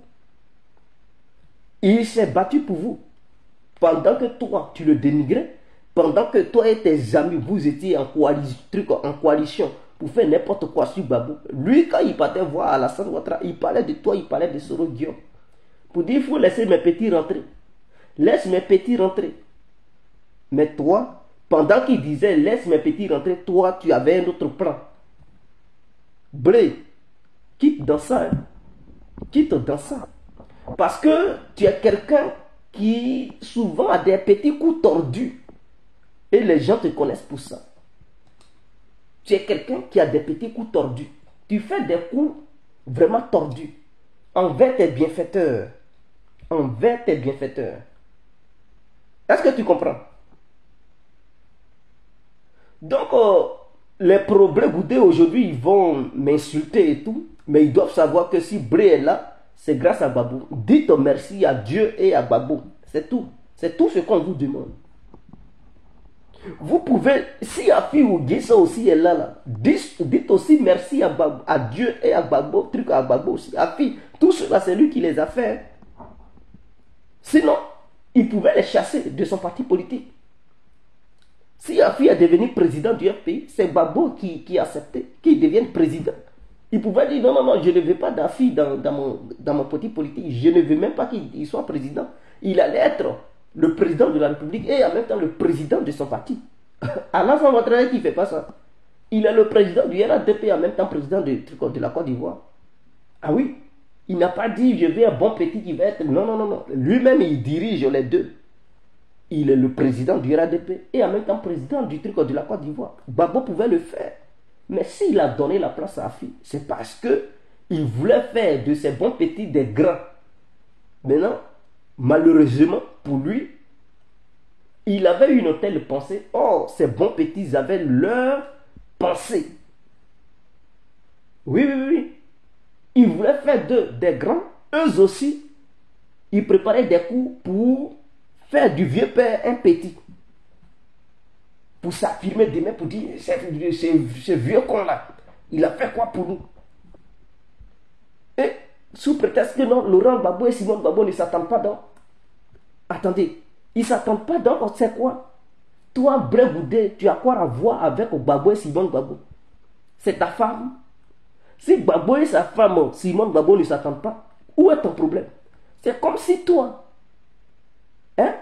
Il s'est battu pour vous. Pendant que toi, tu le dénigrais, pendant que toi et tes amis, vous étiez en coalition pour faire n'importe quoi sur Gbagbo. Lui, quand il partait voir Alassane Ouattara, il parlait de toi, il parlait de Soro Guillaume. Pour dire, il faut laisser mes petits rentrer. Laisse mes petits rentrer. Mais toi, pendant qu'il disait laisse mes petits rentrer, toi, tu avais un autre plan. Blé, quitte dans ça. Hein. Quitte dans ça. Parce que tu es quelqu'un qui souvent a des petits coups tordus. Et les gens te connaissent pour ça. Tu es quelqu'un qui a des petits coups tordus. Tu fais des coups vraiment tordus. Envers tes bienfaiteurs. Envers tes bienfaiteurs. Est-ce que tu comprends? Donc, les problèmes Goudé aujourd'hui, ils vont m'insulter et tout. Mais ils doivent savoir que si Blé est là, c'est grâce à Gbagbo. Dites merci à Dieu et à Gbagbo. C'est tout. C'est tout ce qu'on vous demande. Vous pouvez, si Afi ou Guessa aussi est là, dites aussi merci à Dieu et à Gbagbo, truc à Gbagbo aussi. Afi, tout cela, c'est lui qui les a fait. Sinon, il pouvait les chasser de son parti politique. Si Afi est devenu président du FPI, c'est Gbagbo qui a accepté qu'il devienne président. Il pouvait dire non, je ne veux pas d'Afi dans mon parti politique. Je ne veux même pas qu'il soit président. Il allait être le président de la République et en même temps le président de son parti. Alassane Ouattara qui ne fait pas ça. Il est le président du RADP et en même temps président de la Côte d'Ivoire. Ah oui, il n'a pas dit je veux un bon petit qui va être... Non. Lui-même, il dirige les deux. Il est le président du RADP et en même temps président du truc de la Côte d'Ivoire. Gbagbo pouvait le faire. Mais s'il a donné la place à Afi, c'est parce que il voulait faire de ces bons petits des grands. Maintenant, malheureusement pour lui, il avait une telle pensée. Oh, ces bons petits avaient leur pensée. Oui. Il voulait faire d'eux des grands. Eux aussi, ils préparaient des coups pour faire du vieux père un petit. Pour s'affirmer demain, pour dire, ce vieux con là, il a fait quoi pour nous? Et sous prétexte que non, Laurent Gbagbo et Simone Gbagbo ne s'attendent pas donc. Attendez, ils ne s'attendent pas donc, c'est quoi? Toi, Brégoudé, tu as quoi à voir avec Gbagbo et Simone Gbagbo? C'est ta femme. Si Gbagbo et sa femme, Simone Gbagbo, ne s'attendent pas, où est ton problème? C'est comme si toi, hein,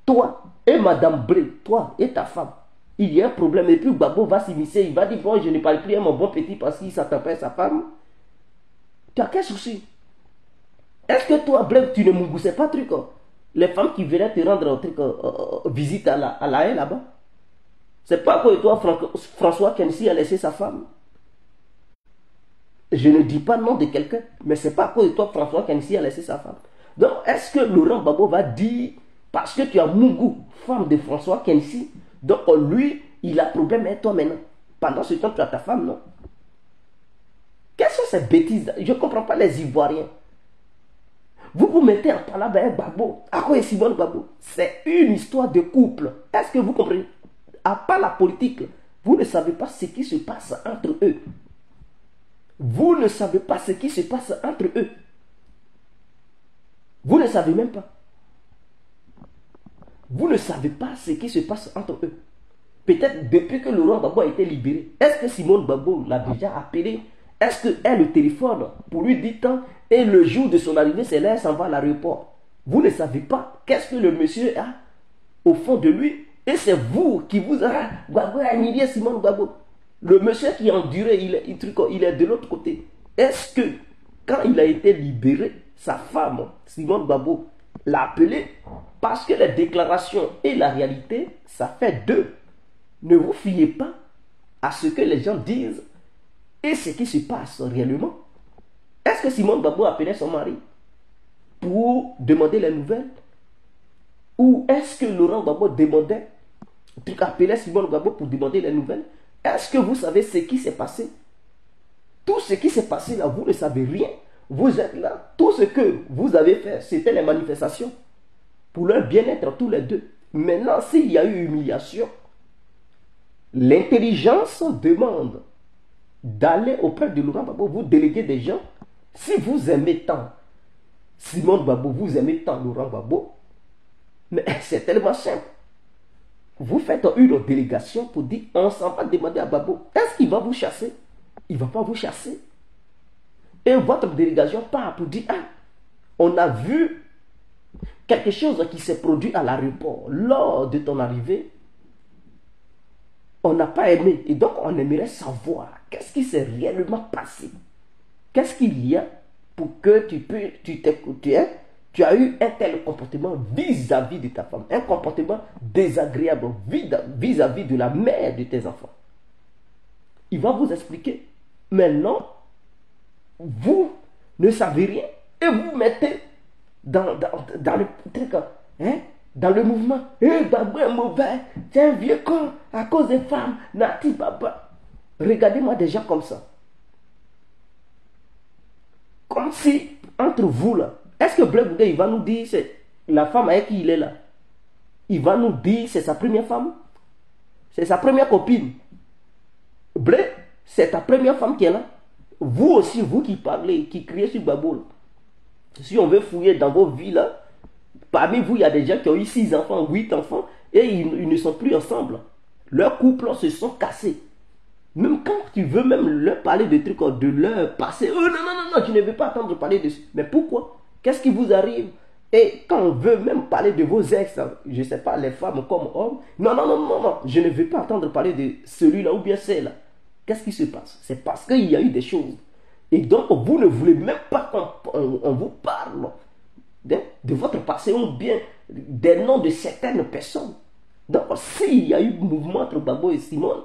toi et Madame Bré, toi et ta femme, il y a un problème et puis Gbagbo va s'immiscer, il va dire bon, je ne parle plus à mon bon petit parce qu'il ne s'attend pas à sa femme. Tu as quel souci? Est-ce que toi, Bré, tu ne m'ougussais pas truc? Les femmes qui venaient te rendre visite à la haie là-bas? C'est pas que toi, François Kensi a laissé sa femme. Je ne dis pas non de quelqu'un, mais c'est pas que toi, François Kensi a laissé sa femme. Donc, est-ce que Laurent Gbagbo va dire, parce que tu as Mougou, femme de François Kensi, donc lui, il a problème avec toi maintenant. Pendant ce temps, tu as ta femme, non? Quelles sont ces bêtises? Je ne comprends pas les Ivoiriens. Vous vous mettez en palabre avec Gbagbo, Ako et Simone Gbagbo. C'est une histoire de couple. Est-ce que vous comprenez? À part la politique, vous ne savez pas ce qui se passe entre eux. Vous ne savez pas ce qui se passe entre eux. Vous ne savez même pas. Vous ne savez pas ce qui se passe entre eux. Peut-être depuis que Laurent Gbagbo a été libéré, est-ce que Simone Gbagbo l'a déjà appelé? Est-ce qu'elle le téléphone pour lui dire tant? Et le jour de son arrivée, c'est là qu'elle s'en va à l'aéroport. Vous ne savez pas qu'est-ce que le monsieur a au fond de lui. Et c'est vous qui vous avez Gbagbo a humilié Simone Gbagbo. Le monsieur qui a enduré, il est de l'autre côté. Est-ce que quand il a été libéré, sa femme, Simone Gbagbo, l'a appelé? Parce que les déclarations et la réalité, ça fait deux. Ne vous fiez pas à ce que les gens disent et ce qui se passe réellement. Est-ce que Simone Gbagbo appelait son mari pour demander les nouvelles? Ou est-ce que Laurent Gbagbo appelait Simone Gbagbo pour demander les nouvelles? Est-ce que vous savez ce qui s'est passé? Tout ce qui s'est passé là, vous ne savez rien. Vous êtes là. Tout ce que vous avez fait, c'était les manifestations. Pour leur bien-être tous les deux. Maintenant, s'il y a eu humiliation, l'intelligence demande d'aller auprès de Laurent Gbagbo, vous déléguer des gens. Si vous aimez tant Simone Gbagbo, vous aimez tant Laurent Gbagbo, mais c'est tellement simple. Vous faites une délégation pour dire, on s'en va demander à Gbagbo, est-ce qu'il va vous chasser? Il ne va pas vous chasser. Et votre délégation part pour dire, ah, on a vu quelque chose qui s'est produit à l'aéroport lors de ton arrivée. On n'a pas aimé. Et donc, on aimerait savoir qu'est-ce qui s'est réellement passé. Qu'est-ce qu'il y a pour que tu as eu un tel comportement vis-à-vis de ta femme. Un comportement désagréable vis-à-vis de la mère de tes enfants. Il va vous expliquer. Maintenant, vous ne savez rien et vous mettez dans le truc, hein, dans le mouvement. Gbagbo est mauvais, c'est un vieux con à cause des femmes. Nati Baba. Regardez-moi des gens comme ça. Comme si, entre vous là, est-ce que Brégoudé, il va nous dire c'est la femme avec qui il est là? Il va nous dire c'est sa première femme? C'est sa première copine? Blé, c'est ta première femme qui est là? Vous aussi, vous qui parlez, qui criez sur Gbagbo, si on veut fouiller dans vos vies là, parmi vous, il y a des gens qui ont eu 6 enfants, 8 enfants, et ils ne sont plus ensemble. Leurs couples se sont cassés. Même quand tu veux même leur parler de trucs, de leur passé, oh non, non, non, je ne veux pas entendre parler de ça. Mais pourquoi? Qu'est-ce qui vous arrive? Et quand on veut même parler de vos ex, je ne sais pas, les femmes comme hommes, non, non, non, non, non, je ne veux pas entendre parler de celui-là ou bien celle-là. Qu'est-ce qui se passe? C'est parce qu'il y a eu des choses. Et donc, vous ne voulez même pas qu'on vous parle de votre passé ou bien des noms de certaines personnes. Donc, s'il y a eu mouvement entre Gbagbo et Simone,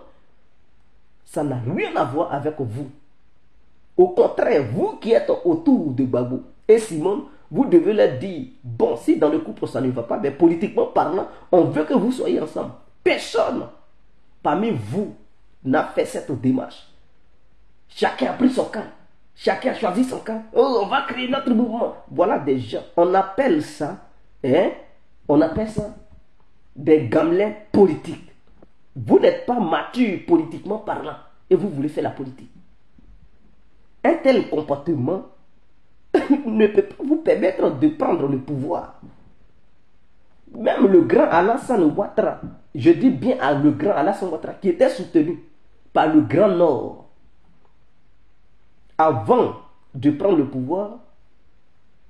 ça n'a rien à voir avec vous. Au contraire, vous qui êtes autour de Gbagbo et Simone, vous devez leur dire, bon, si dans le couple ça ne va pas, mais politiquement parlant, on veut que vous soyez ensemble. Personne parmi vous n'a fait cette démarche. Chacun a pris son camp. Chacun a choisi son camp. Oh, on va créer notre mouvement. Voilà des gens. On appelle ça des gamelins politiques. Vous n'êtes pas mature politiquement parlant et vous voulez faire la politique. Un tel comportement ne peut pas vous permettre de prendre le pouvoir. Même le grand Alassane Ouattara, je dis bien le grand Alassane Ouattara, qui était soutenu par le Grand Nord, avant de prendre le pouvoir,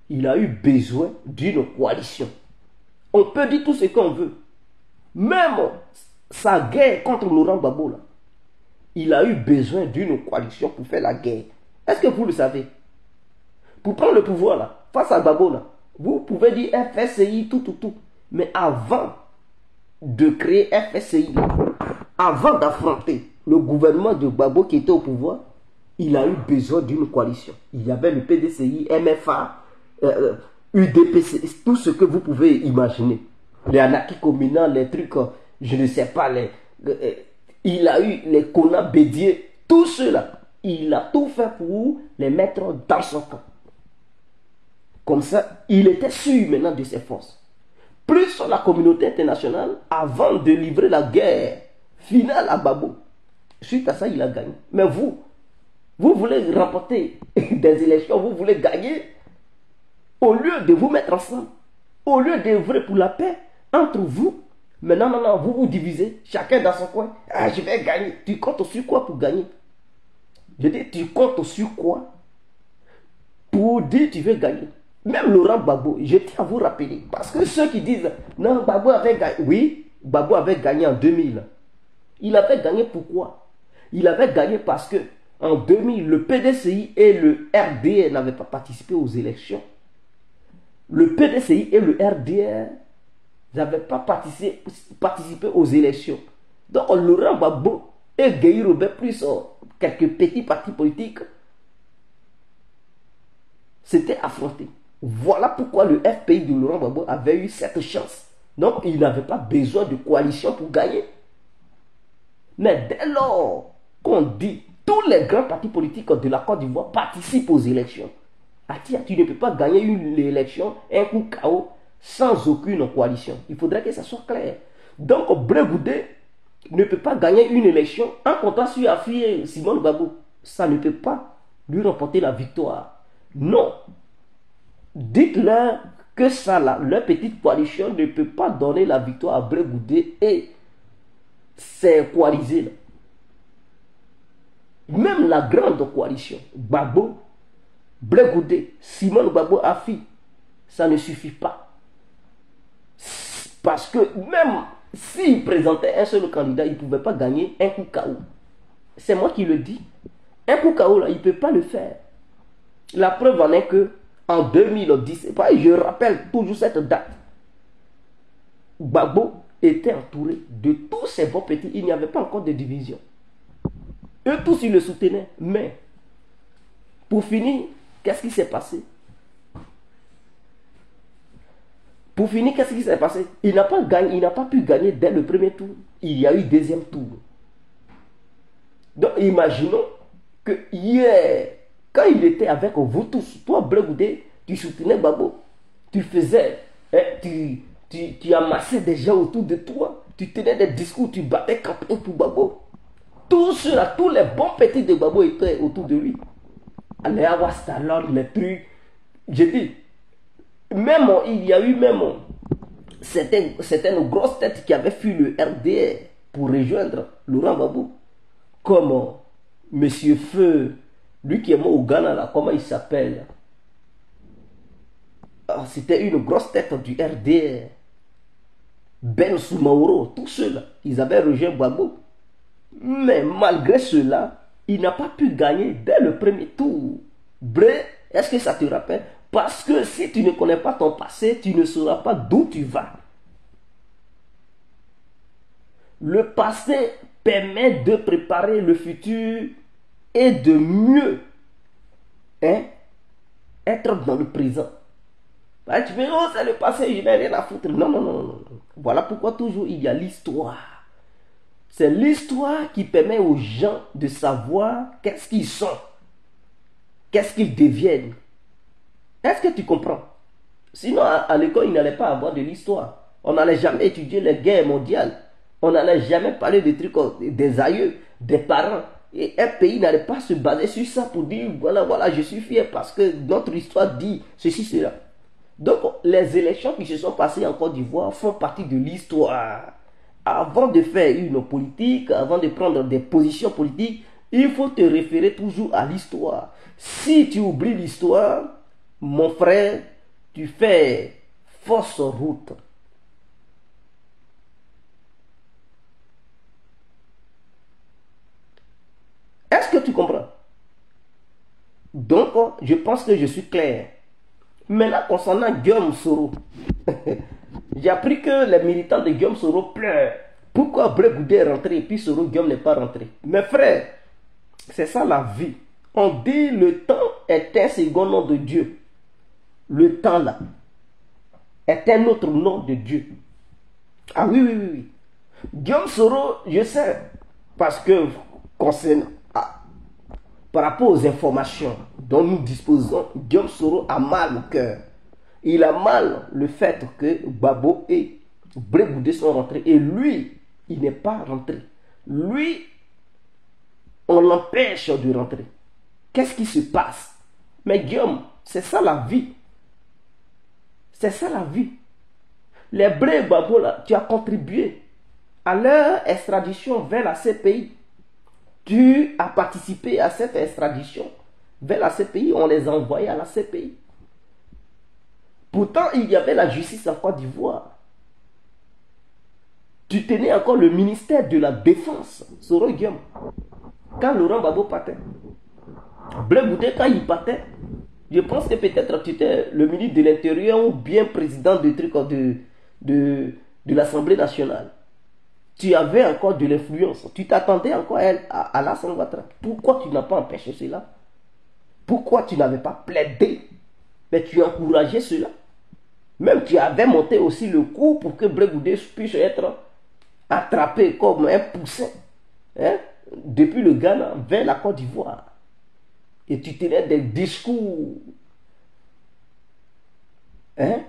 il a eu besoin d'une coalition. On peut dire tout ce qu'on veut. Même sa guerre contre Laurent Gbagbo, là, il a eu besoin d'une coalition pour faire la guerre. Est-ce que vous le savez? Pour prendre le pouvoir, là, face à Gbagbo, là, vous pouvez dire FSCI, tout. Mais avant de créer FSCI, là, avant d'affronter le gouvernement de Gbagbo qui était au pouvoir, il a eu besoin d'une coalition. Il y avait le PDCI, MFA, UDPC, tout ce que vous pouvez imaginer. Les anarchies communales, les trucs, je ne sais pas, il a eu les Kona Bédier, tout cela. Il a tout fait pour les mettre dans son camp. Comme ça, il était sûr maintenant de ses forces. Plus la communauté internationale, avant de livrer la guerre finale à Gbagbo, suite à ça, il a gagné. Mais vous voulez remporter des élections, vous voulez gagner, au lieu de vous mettre ensemble, au lieu d'œuvrer pour la paix entre vous, mais non, vous vous divisez, chacun dans son coin. Ah, je vais gagner. Tu comptes sur quoi pour gagner? Je dis, tu comptes sur quoi pour dire que tu veux gagner? Même Laurent Gbagbo, je tiens à vous rappeler, parce que ceux qui disent, non, Gbagbo avait gagné. Oui, Gbagbo avait gagné en 2000. Il avait gagné pourquoi? Il avait gagné parce que en 2000, le PDCI et le RDR n'avaient pas participé aux élections. Le PDCI et le RDR n'avaient pas participé aux élections. Donc Laurent Gbagbo et Guy Robert plus quelques petits partis politiques s'étaient affrontés. Voilà pourquoi le FPI de Laurent Gbagbo avait eu cette chance. Donc il n'avait pas besoin de coalition pour gagner. Mais dès lors qu'on dit tous les grands partis politiques de la Côte d'Ivoire participent aux élections, tu ne peux pas gagner une élection, un coup KO, sans aucune coalition. Il faudrait que ça soit clair. Donc Blé Goudé ne peut pas gagner une élection en comptant sur la fille Simone Gbagbo. Ça ne peut pas lui remporter la victoire. Non. Dites-leur que ça, là, leur petite coalition ne peut pas donner la victoire à Blé Goudé et ses coalisés là. Même la grande coalition, Gbagbo, Blé Goudé, Simone Gbagbo, Afi, ça ne suffit pas. Parce que même s'il présentait un seul candidat, il ne pouvait pas gagner un coup KO. C'est moi qui le dis. Un coup KO, là, il ne peut pas le faire. La preuve en est que en 2010, je rappelle toujours cette date, Gbagbo était entouré de tous ces bons petits. Il n'y avait pas encore de division. Eux tous, ils le soutenaient. Mais, pour finir, qu'est-ce qui s'est passé? Il n'a pas pu gagner dès le premier tour. Il y a eu deuxième tour. Donc, imaginons que hier, quand il était avec vous tous, toi, Blé Goudé, tu soutenais Gbagbo. Tu faisais, tu amassais des gens autour de toi. Tu tenais des discours, tu battais campagne pour Gbagbo. Tous ceux-là, tous les bons petits de Gbagbo étaient autour de lui. Les Awastalon, les trucs. J'ai dit, même il y a eu même certaines grosses têtes qui avaient fui le RDR pour rejoindre Laurent Gbagbo. Comme Monsieur Feu, lui qui est mort au Ghana, là, comment il s'appelle? C'était une grosse tête du RDR. Ben Soumaoro, tous ceux-là, ils avaient rejoint Gbagbo. Mais malgré cela, il n'a pas pu gagner dès le premier tour. Bref, est-ce que ça te rappelle? Parce que si tu ne connais pas ton passé, tu ne sauras pas d'où tu vas. Le passé permet de préparer le futur et de mieux être dans le présent. Tu me dis, oh, c'est le passé, je n'ai rien à foutre. Non. Voilà pourquoi toujours il y a l'histoire. C'est l'histoire qui permet aux gens de savoir qu'est-ce qu'ils sont, qu'est-ce qu'ils deviennent. Est-ce que tu comprends? Sinon, à l'école, il n'allait pas avoir de l'histoire. On n'allait jamais étudier les guerres mondiales. On n'allait jamais parler des trucs des aïeux, des parents. Et un pays n'allait pas se baser sur ça pour dire, voilà, voilà, je suis fier parce que notre histoire dit ceci, cela. Donc, les élections qui se sont passées en Côte d'Ivoire font partie de l'histoire. Avant de faire une politique, avant de prendre des positions politiques, il faut te référer toujours à l'histoire. Si tu oublies l'histoire, mon frère, tu fais fausse route. Est-ce que tu comprends? Donc, je pense que je suis clair. Maintenant, concernant Guillaume Soro, j'ai appris que les militants de Guillaume Soro pleurent. Pourquoi Blé Goudé est rentré et puis Soro Guillaume n'est pas rentré? Mes frères, c'est ça la vie. On dit le temps est un second nom de Dieu. Le temps là est un autre nom de Dieu. Ah oui, oui, oui, oui. Guillaume Soro, je sais, parce que concernant, par rapport aux informations dont nous disposons, Guillaume Soro a mal au cœur. Il a mal le fait que Babo et Blé Goudé sont rentrés et lui, il n'est pas rentré. Lui, on l'empêche de rentrer. Qu'est-ce qui se passe? Mais Guillaume, c'est ça la vie. C'est ça la vie. Les Blé et Babo, là, tu as contribué à leur extradition vers la CPI. Tu as participé à cette extradition vers la CPI. On les a envoyés à la CPI. Pourtant, il y avait la justice en Côte d'Ivoire. Tu tenais encore le ministère de la Défense, Soro Guillaume, quand Laurent Gbagbo partait. Blé Goudé, quand il partait, je pense que peut-être tu étais le ministre de l'Intérieur ou bien président de l'Assemblée nationale. Tu avais encore de l'influence. Tu t'attendais encore à Alassane Ouattara. Pourquoi tu n'as pas empêché cela? Pourquoi tu n'avais pas plaidé? Mais tu encourageais cela. Même tu avais monté aussi le coup pour que Blé Goudé puisse être attrapé comme un poussin, hein, depuis le Ghana vers la Côte d'Ivoire. Et tu tenais des discours, hein,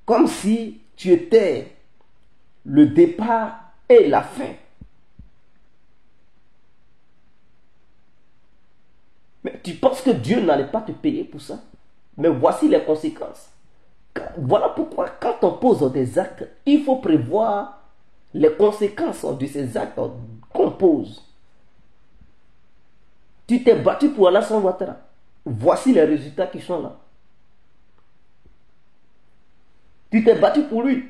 comme si tu étais le départ et la fin. Mais tu penses que Dieu n'allait pas te payer pour ça? Mais voici les conséquences. Voilà pourquoi quand on pose des actes, il faut prévoir les conséquences de ces actes qu'on pose. Tu t'es battu pour Alassane Ouattara. Voici les résultats qui sont là. Tu t'es battu pour lui.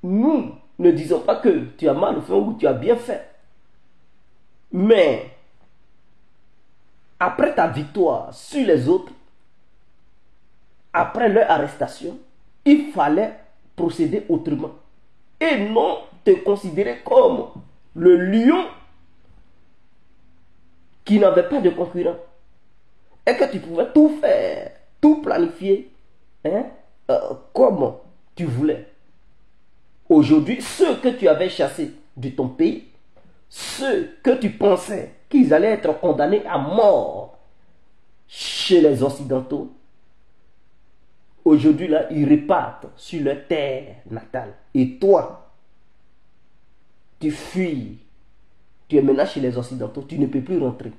Nous ne disons pas que tu as mal fait ou tu as bien fait. Mais après ta victoire sur les autres, après leur arrestation, il fallait procéder autrement. Et non te considérer comme le lion qui n'avait pas de concurrent. Et que tu pouvais tout faire, tout planifier, hein, comme tu voulais. Aujourd'hui, ceux que tu avais chassés de ton pays, ceux que tu pensais qu'ils allaient être condamnés à mort chez les Occidentaux, aujourd'hui, là, ils repartent sur leur terre natale. Et toi, tu fuis. Tu es maintenant chez les Occidentaux. Tu ne peux plus rentrer.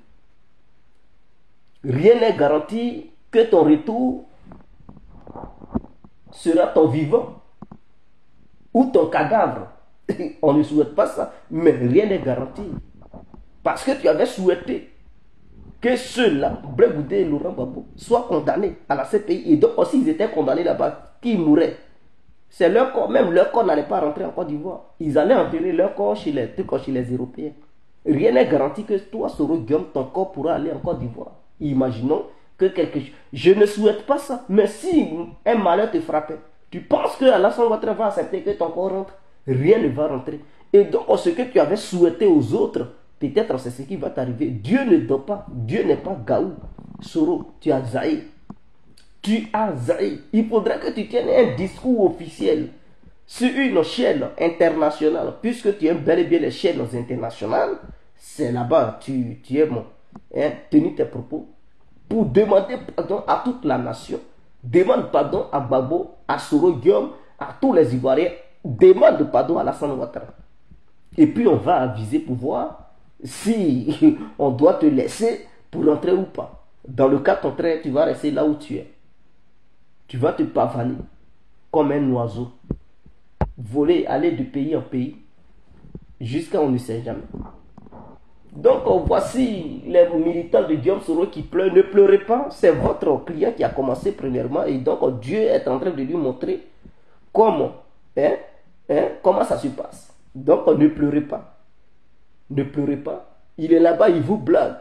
Rien n'est garanti que ton retour sera ton vivant ou ton cadavre. On ne souhaite pas ça, mais rien n'est garanti. Parce que tu avais souhaité que ceux-là, Blé Goudé et Laurent Gbagbo, soient condamnés à la CPI. Et donc, s'ils étaient condamnés là-bas, qui mourraient? C'est leur corps, même leur corps n'allait pas rentrer en Côte d'Ivoire. Ils allaient enterrer leur corps chez les Européens. Rien n'est garanti que toi, Soro Guillaume, ton corps pourra aller en Côte d'Ivoire. Imaginons que quelque chose... Je ne souhaite pas ça, mais si un malheur te frappait, tu penses que Alassane Ouattara va accepter que ton corps rentre? Rien ne va rentrer. Et donc, ce que tu avais souhaité aux autres, peut-être c'est ce qui va t'arriver. Dieu ne dort pas. Dieu n'est pas Gaou. Soro, tu as zaï. Tu as zaï. Il faudrait que tu tiennes un discours officiel sur une chaîne internationale. Puisque tu aimes bel et bien les chaînes internationales, c'est là-bas, tu es bon. Hein, tenir tes propos pour demander pardon à toute la nation. Demande pardon à Gbagbo, à Soro Guillaume, à tous les Ivoiriens. Demande pardon à Alassane Ouattara. Et puis on va aviser pour voir si on doit te laisser pour rentrer ou pas. Dans le cas contraire, tu vas rester là où tu es. Tu vas te pavaner comme un oiseau. Voler, aller de pays en pays, jusqu'à on ne sait jamais. Donc voici les militants de Guillaume Soro qui pleurent. Ne pleurez pas, c'est votre client qui a commencé premièrement. Et donc Dieu est en train de lui montrer comment, comment ça se passe. Donc ne pleurez pas. Ne pleurez pas. Il est là-bas, il vous blague.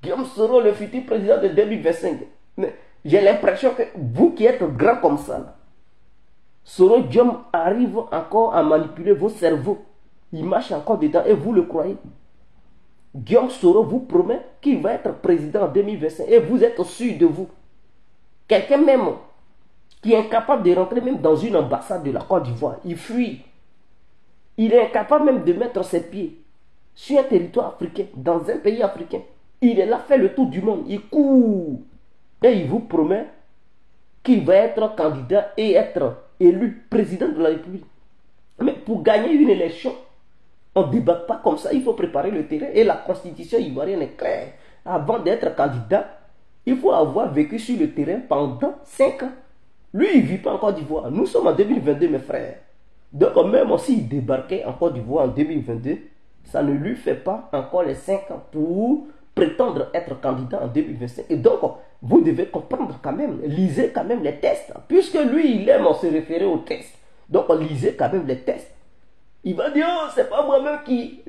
Guillaume Soro, le futur président de 2025. Mais j'ai l'impression que vous qui êtes grand comme ça, là, Soro Guillaume arrive encore à manipuler vos cerveaux. Il marche encore dedans et vous le croyez. Guillaume Soro vous promet qu'il va être président en 2025 et vous êtes sûr de vous. Quelqu'un même qui est incapable de rentrer même dans une ambassade de la Côte d'Ivoire, il fuit. Il est incapable même de mettre ses pieds sur un territoire africain, dans un pays africain. Il est là, fait le tour du monde, il court. Et il vous promet qu'il va être candidat et être élu président de la République. Mais pour gagner une élection, on ne débat pas comme ça, il faut préparer le terrain. Et la constitution ivoirienne est claire. Avant d'être candidat, il faut avoir vécu sur le terrain pendant 5 ans. Lui, il ne vit pas en Côte d'Ivoire. Nous sommes en 2022, mes frères. Donc, même s'il débarquait en Côte d'Ivoire en 2022, ça ne lui fait pas encore les 5 ans pour prétendre être candidat en 2025. Et donc, vous devez comprendre quand même, lisez quand même les tests. Puisque lui, il aime se référer aux tests. Donc, lisez quand même les tests. Il va dire, oh, c'est pas moi-même qui...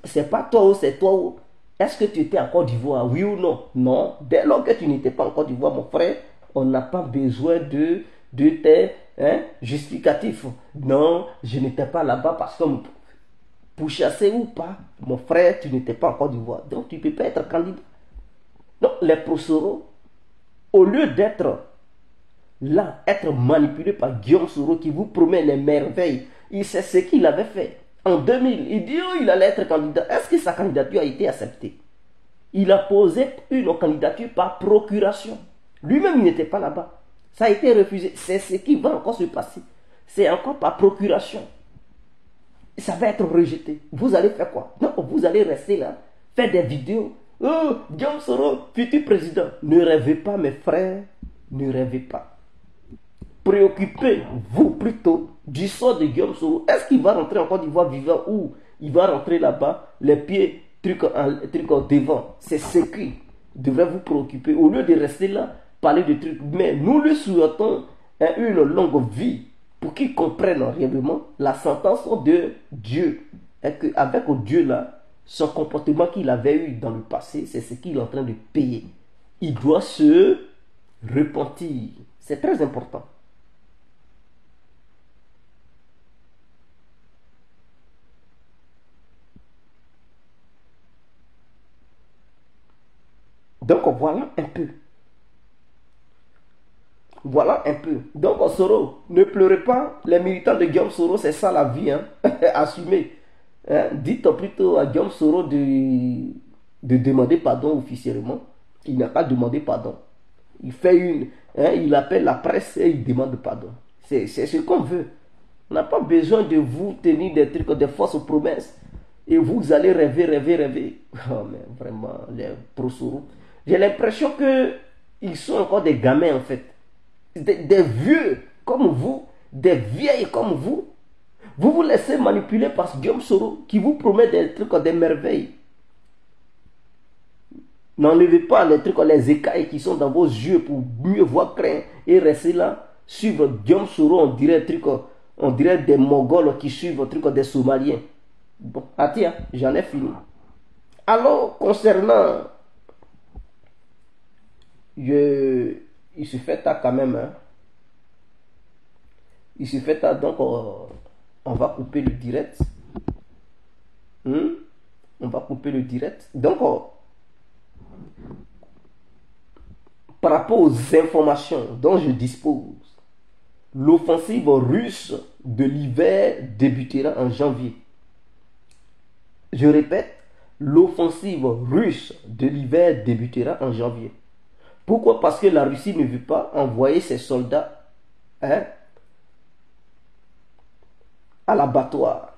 C'est pas toi ou c'est toi ou... Est-ce que tu étais en Côte d'Ivoire, oui ou non? Non. Dès lors que tu n'étais pas en Côte d'Ivoire, mon frère, on n'a pas besoin de tes justificatifs. Non, je n'étais pas là-bas parce que pour chasser ou pas, mon frère, tu n'étais pas en Côte d'Ivoire. Donc tu ne peux pas être candidat. Donc les pro-Soro, au lieu d'être là, être manipulé par Guillaume Soro qui vous promet les merveilles, il sait ce qu'il avait fait. En 2000, il dit oh, il allait être candidat. Est-ce que sa candidature a été acceptée? Il a posé une candidature par procuration. Lui-même, il n'était pas là-bas. Ça a été refusé. C'est ce qui va encore se passer. C'est encore par procuration. Ça va être rejeté. Vous allez faire quoi? Non, vous allez rester là, faire des vidéos. Oh, Guillaume Soro, futur président. Ne rêvez pas, mes frères. Ne rêvez pas. Préoccupez-vous plutôt du sort de Guillaume Soro. Est-ce qu'il va rentrer en Côte d'Ivoire vivant ou il va rentrer là-bas, les pieds, trucs devant? C'est ce qui devrait vous préoccuper. Au lieu de rester là, parler de trucs. Mais nous lui souhaitons une longue vie pour qu'il comprenne réellement la sentence de Dieu. Et qu'avec Dieu là, son comportement qu'il avait eu dans le passé, c'est ce qu'il est en train de payer. Il doit se repentir. C'est très important. Donc voilà un peu. Voilà un peu. Donc Soro, ne pleurez pas. Les militants de Guillaume Soro, c'est ça la vie. Assumez. Dites plutôt à Guillaume Soro de demander pardon officiellement. Il n'a pas demandé pardon. Il fait il appelle la presse et il demande pardon. C'est ce qu'on veut. On n'a pas besoin de vous tenir des trucs, des fausses promesses. Et vous allez rêver, rêver, rêver. Oh mais vraiment, les pro-Soro. J'ai l'impression qu'ils sont encore des gamins en fait. Des vieux comme vous, des vieilles comme vous. Vous vous laissez manipuler par Guillaume Soro qui vous promet des trucs, des merveilles. N'enlevez pas les trucs, les écailles qui sont dans vos yeux pour mieux voir clair et rester là. Suivre Guillaume Soro, on dirait des Mongols qui suivent des Somaliens. Bon, tiens, j'en ai fini. Alors, concernant... il se fait tard quand même. Il se fait tard, donc on va couper le direct. On va couper le direct. Donc, par rapport aux informations dont je dispose, l'offensive russe de l'hiver débutera en janvier. Je répète, l'offensive russe de l'hiver débutera en janvier. Pourquoi? Parce que la Russie ne veut pas envoyer ses soldats à l'abattoir.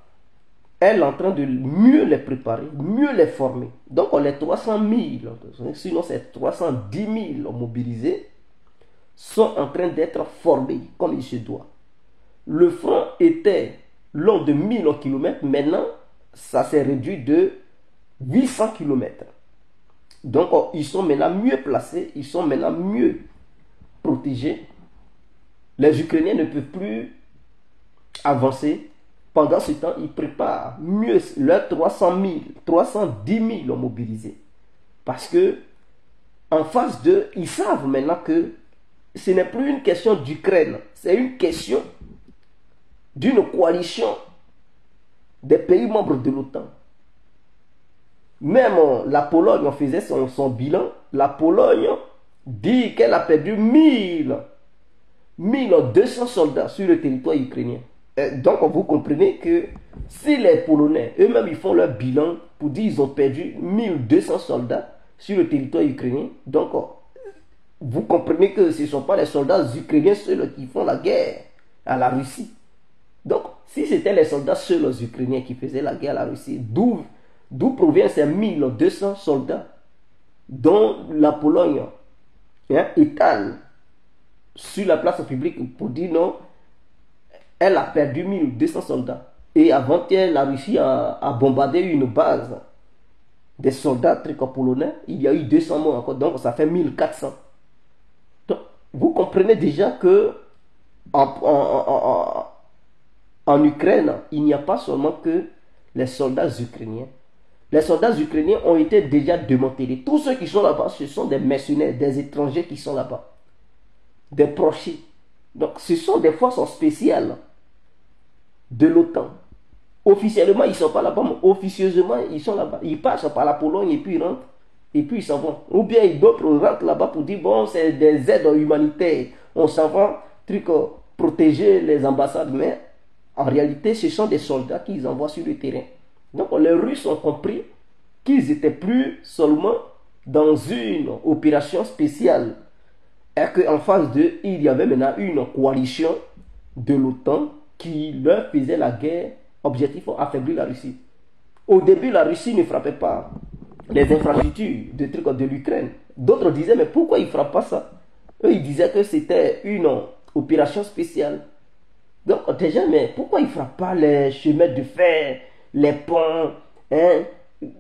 elle est en train de mieux les préparer, mieux les former. Donc les 300 000, sinon c'est 310 000 mobilisés, sont en train d'être formés comme il se doit. Le front était long de 1000 km, maintenant ça s'est réduit de 800 km. Donc ils sont maintenant mieux placés, ils sont maintenant mieux protégés. Les Ukrainiens ne peuvent plus avancer. Pendant ce temps, ils préparent mieux leurs 300 000, 310 000 mobilisés. Parce que en face d'eux, ils savent maintenant que ce n'est plus une question d'Ukraine, c'est une question d'une coalition des pays membres de l'OTAN. Même la Pologne faisait son bilan. La Pologne dit qu'elle a perdu 1200 soldats sur le territoire ukrainien. Donc vous comprenez que si les Polonais eux-mêmes ils font leur bilan pour dire qu'ils ont perdu 1200 soldats sur le territoire ukrainien, donc vous comprenez que ce ne sont pas les soldats ukrainiens seuls qui font la guerre à la Russie. Donc si c'était les soldats seuls ukrainiens qui faisaient la guerre à la Russie, d'où proviennent ces 1200 soldats dont la Pologne étale sur la place publique pour dire non, elle a perdu 1200 soldats. Et avant-hier, la Russie a bombardé une base des soldats polonais. Il y a eu 200 morts encore, donc ça fait 1400. Donc, vous comprenez déjà que en Ukraine, il n'y a pas seulement que les soldats ukrainiens. Les soldats ukrainiens ont été déjà démantelés. Tous ceux qui sont là-bas, ce sont des mercenaires, des étrangers qui sont là-bas. Des prochets. Donc, ce sont des forces spéciales de l'OTAN. Officiellement, ils ne sont pas là-bas, mais officieusement, ils sont là-bas. Ils passent par la Pologne et puis ils rentrent. Et puis ils s'en vont. Ou bien d'autres rentrent là-bas pour dire, bon, c'est des aides humanitaires. On s'en va, protéger les ambassades. Mais en réalité, ce sont des soldats qu'ils envoient sur le terrain. Donc les Russes ont compris qu'ils n'étaient plus seulement dans une opération spéciale. Et qu'en face d'eux, il y avait maintenant une coalition de l'OTAN qui leur faisait la guerre, objectif affaiblir la Russie. Au début, la Russie ne frappait pas les infrastructures de l'Ukraine. D'autres disaient, mais pourquoi ils ne frappent pas ça? Eux, ils disaient que c'était une opération spéciale. Donc, déjà, mais pourquoi ils ne frappent pas les chemins de fer, les ponts,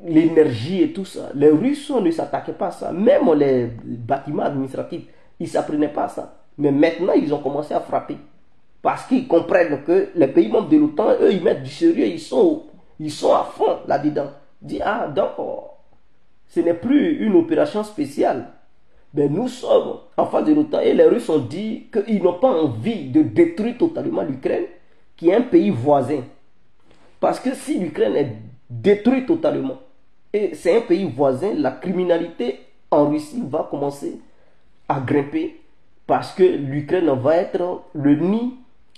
l'énergie et tout ça? Les Russes ne s'attaquaient pas à ça. Même les bâtiments administratifs, ils ne s'apprenaient pas à ça. Mais maintenant, ils ont commencé à frapper. Parce qu'ils comprennent que les pays membres de l'OTAN, eux, ils mettent du sérieux, ils sont à fond là-dedans. Ils disent, ah, donc, ce n'est plus une opération spéciale. Mais nous sommes en face de l'OTAN et les Russes ont dit qu'ils n'ont pas envie de détruire totalement l'Ukraine, qui est un pays voisin. Parce que si l'Ukraine est détruite totalement, et c'est un pays voisin, la criminalité en Russie va commencer à grimper parce que l'Ukraine va être le nid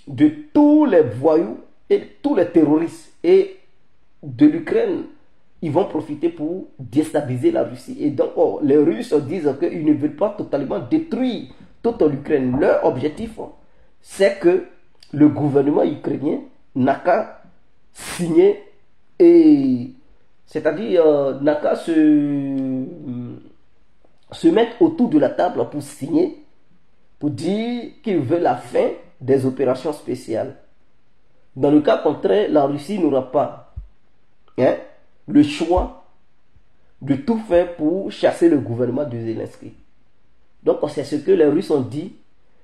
de tous les voyous et tous les terroristes. Et de l'Ukraine, ils vont profiter pour déstabiliser la Russie. Et donc, les Russes disent qu'ils ne veulent pas totalement détruire toute l'Ukraine. Leur objectif, c'est que le gouvernement ukrainien n'a qu'à signer, et c'est-à-dire n'a qu'à se mettre autour de la table pour signer, pour dire qu'ils veulent la fin des opérations spéciales. Dans le cas contraire, la Russie n'aura pas le choix de tout faire pour chasser le gouvernement de Zelensky. Donc c'est ce que les Russes ont dit.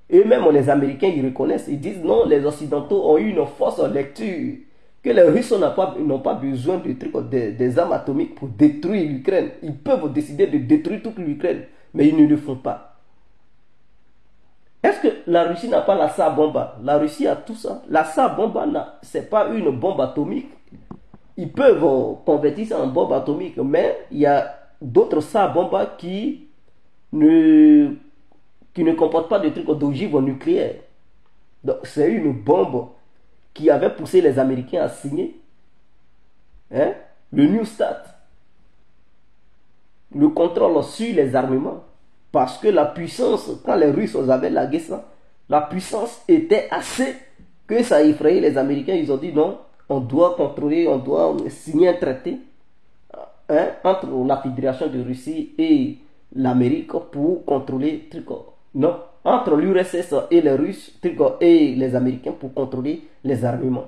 Et même les Américains, ils reconnaissent. Ils disent non, les Occidentaux ont eu une fausse lecture. Que les Russes n'ont pas besoin des armes atomiques pour détruire l'Ukraine. Ils peuvent décider de détruire toute l'Ukraine. Mais ils ne le font pas. Est-ce que la Russie n'a pas la Tsar Bomba? La Russie a tout ça. La Tsar Bomba, ce n'est pas une bombe atomique. Ils peuvent convertir ça en bombe atomique, mais il y a d'autres Tsar Bomba qui ne comportent pas de trucs d'ogive nucléaire. Donc c'est une bombe qui avait poussé les Américains à signer le New START, le contrôle sur les armements. Parce que la puissance, quand les Russes avaient lagué ça, la puissance était assez que ça effrayait les Américains. Ils ont dit non, on doit contrôler, on doit signer un traité, hein, entre la Fédération de Russie et l'Amérique pour contrôler non, entre l'URSS et les Russes et les Américains pour contrôler les armements.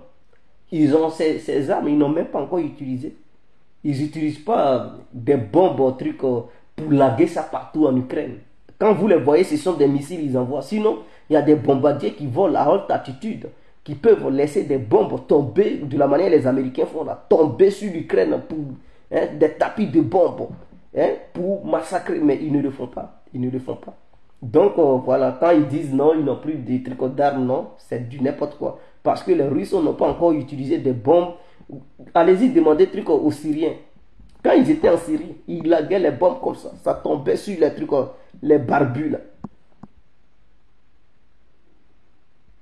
Ils ont ces armes, ils n'ont même pas encore utilisé. Ils n'utilisent pas des bombes pour laguer ça partout en Ukraine. Quand vous les voyez, ce sont des missiles qu'ils envoient. Sinon, il y a des bombardiers qui volent à haute altitude, qui peuvent laisser des bombes tomber de la manière que les Américains font là, tomber sur l'Ukraine pour, hein, des tapis de bombes, hein, pour massacrer. Mais ils ne le font pas. Ils ne le font pas. Donc voilà, quand ils disent non, ils n'ont plus de trucs d'armes, non, c'est du n'importe quoi. Parce que les Russes n'ont pas encore utilisé des bombes. Allez-y demander des trucs aux Syriens. Quand ils étaient en Syrie, ils laguaient les bombes comme ça tombait sur les trucs, les barbus là.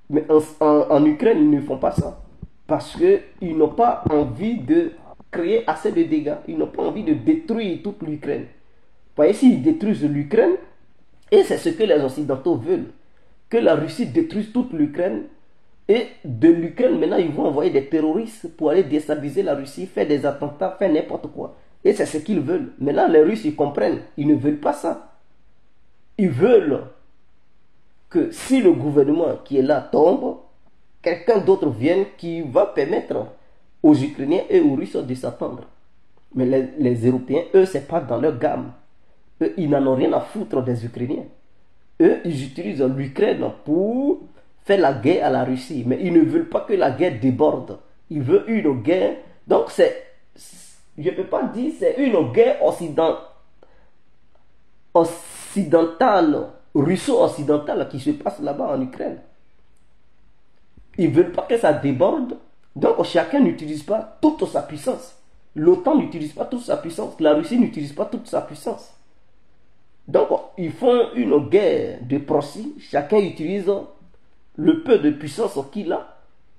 Mais en Ukraine, ils ne font pas ça. Parce qu'ils n'ont pas envie de créer assez de dégâts. Ils n'ont pas envie de détruire toute l'Ukraine. Vous voyez, s'ils détruisent l'Ukraine, et c'est ce que les Occidentaux veulent, que la Russie détruise toute l'Ukraine, et de l'Ukraine, maintenant, ils vont envoyer des terroristes pour aller déstabiliser la Russie, faire des attentats, faire n'importe quoi. Et c'est ce qu'ils veulent. Maintenant, les Russes, ils comprennent. Ils ne veulent pas ça. Ils veulent que si le gouvernement qui est là tombe, quelqu'un d'autre vienne qui va permettre aux Ukrainiens et aux Russes de s'attendre. Mais les Européens, eux, c'est pas dans leur gamme. Eux, ils n'en ont rien à foutre des Ukrainiens. Eux, ils utilisent l'Ukraine pour faire la guerre à la Russie. Mais ils ne veulent pas que la guerre déborde. Ils veulent une guerre. Donc, je ne peux pas dire c'est une guerre occidentale, russo-occidentale qui se passe là-bas en Ukraine. Ils ne veulent pas que ça déborde. Donc, chacun n'utilise pas toute sa puissance. L'OTAN n'utilise pas toute sa puissance. La Russie n'utilise pas toute sa puissance. Donc, ils font une guerre de proxy. Chacun utilise le peu de puissance qu'il a,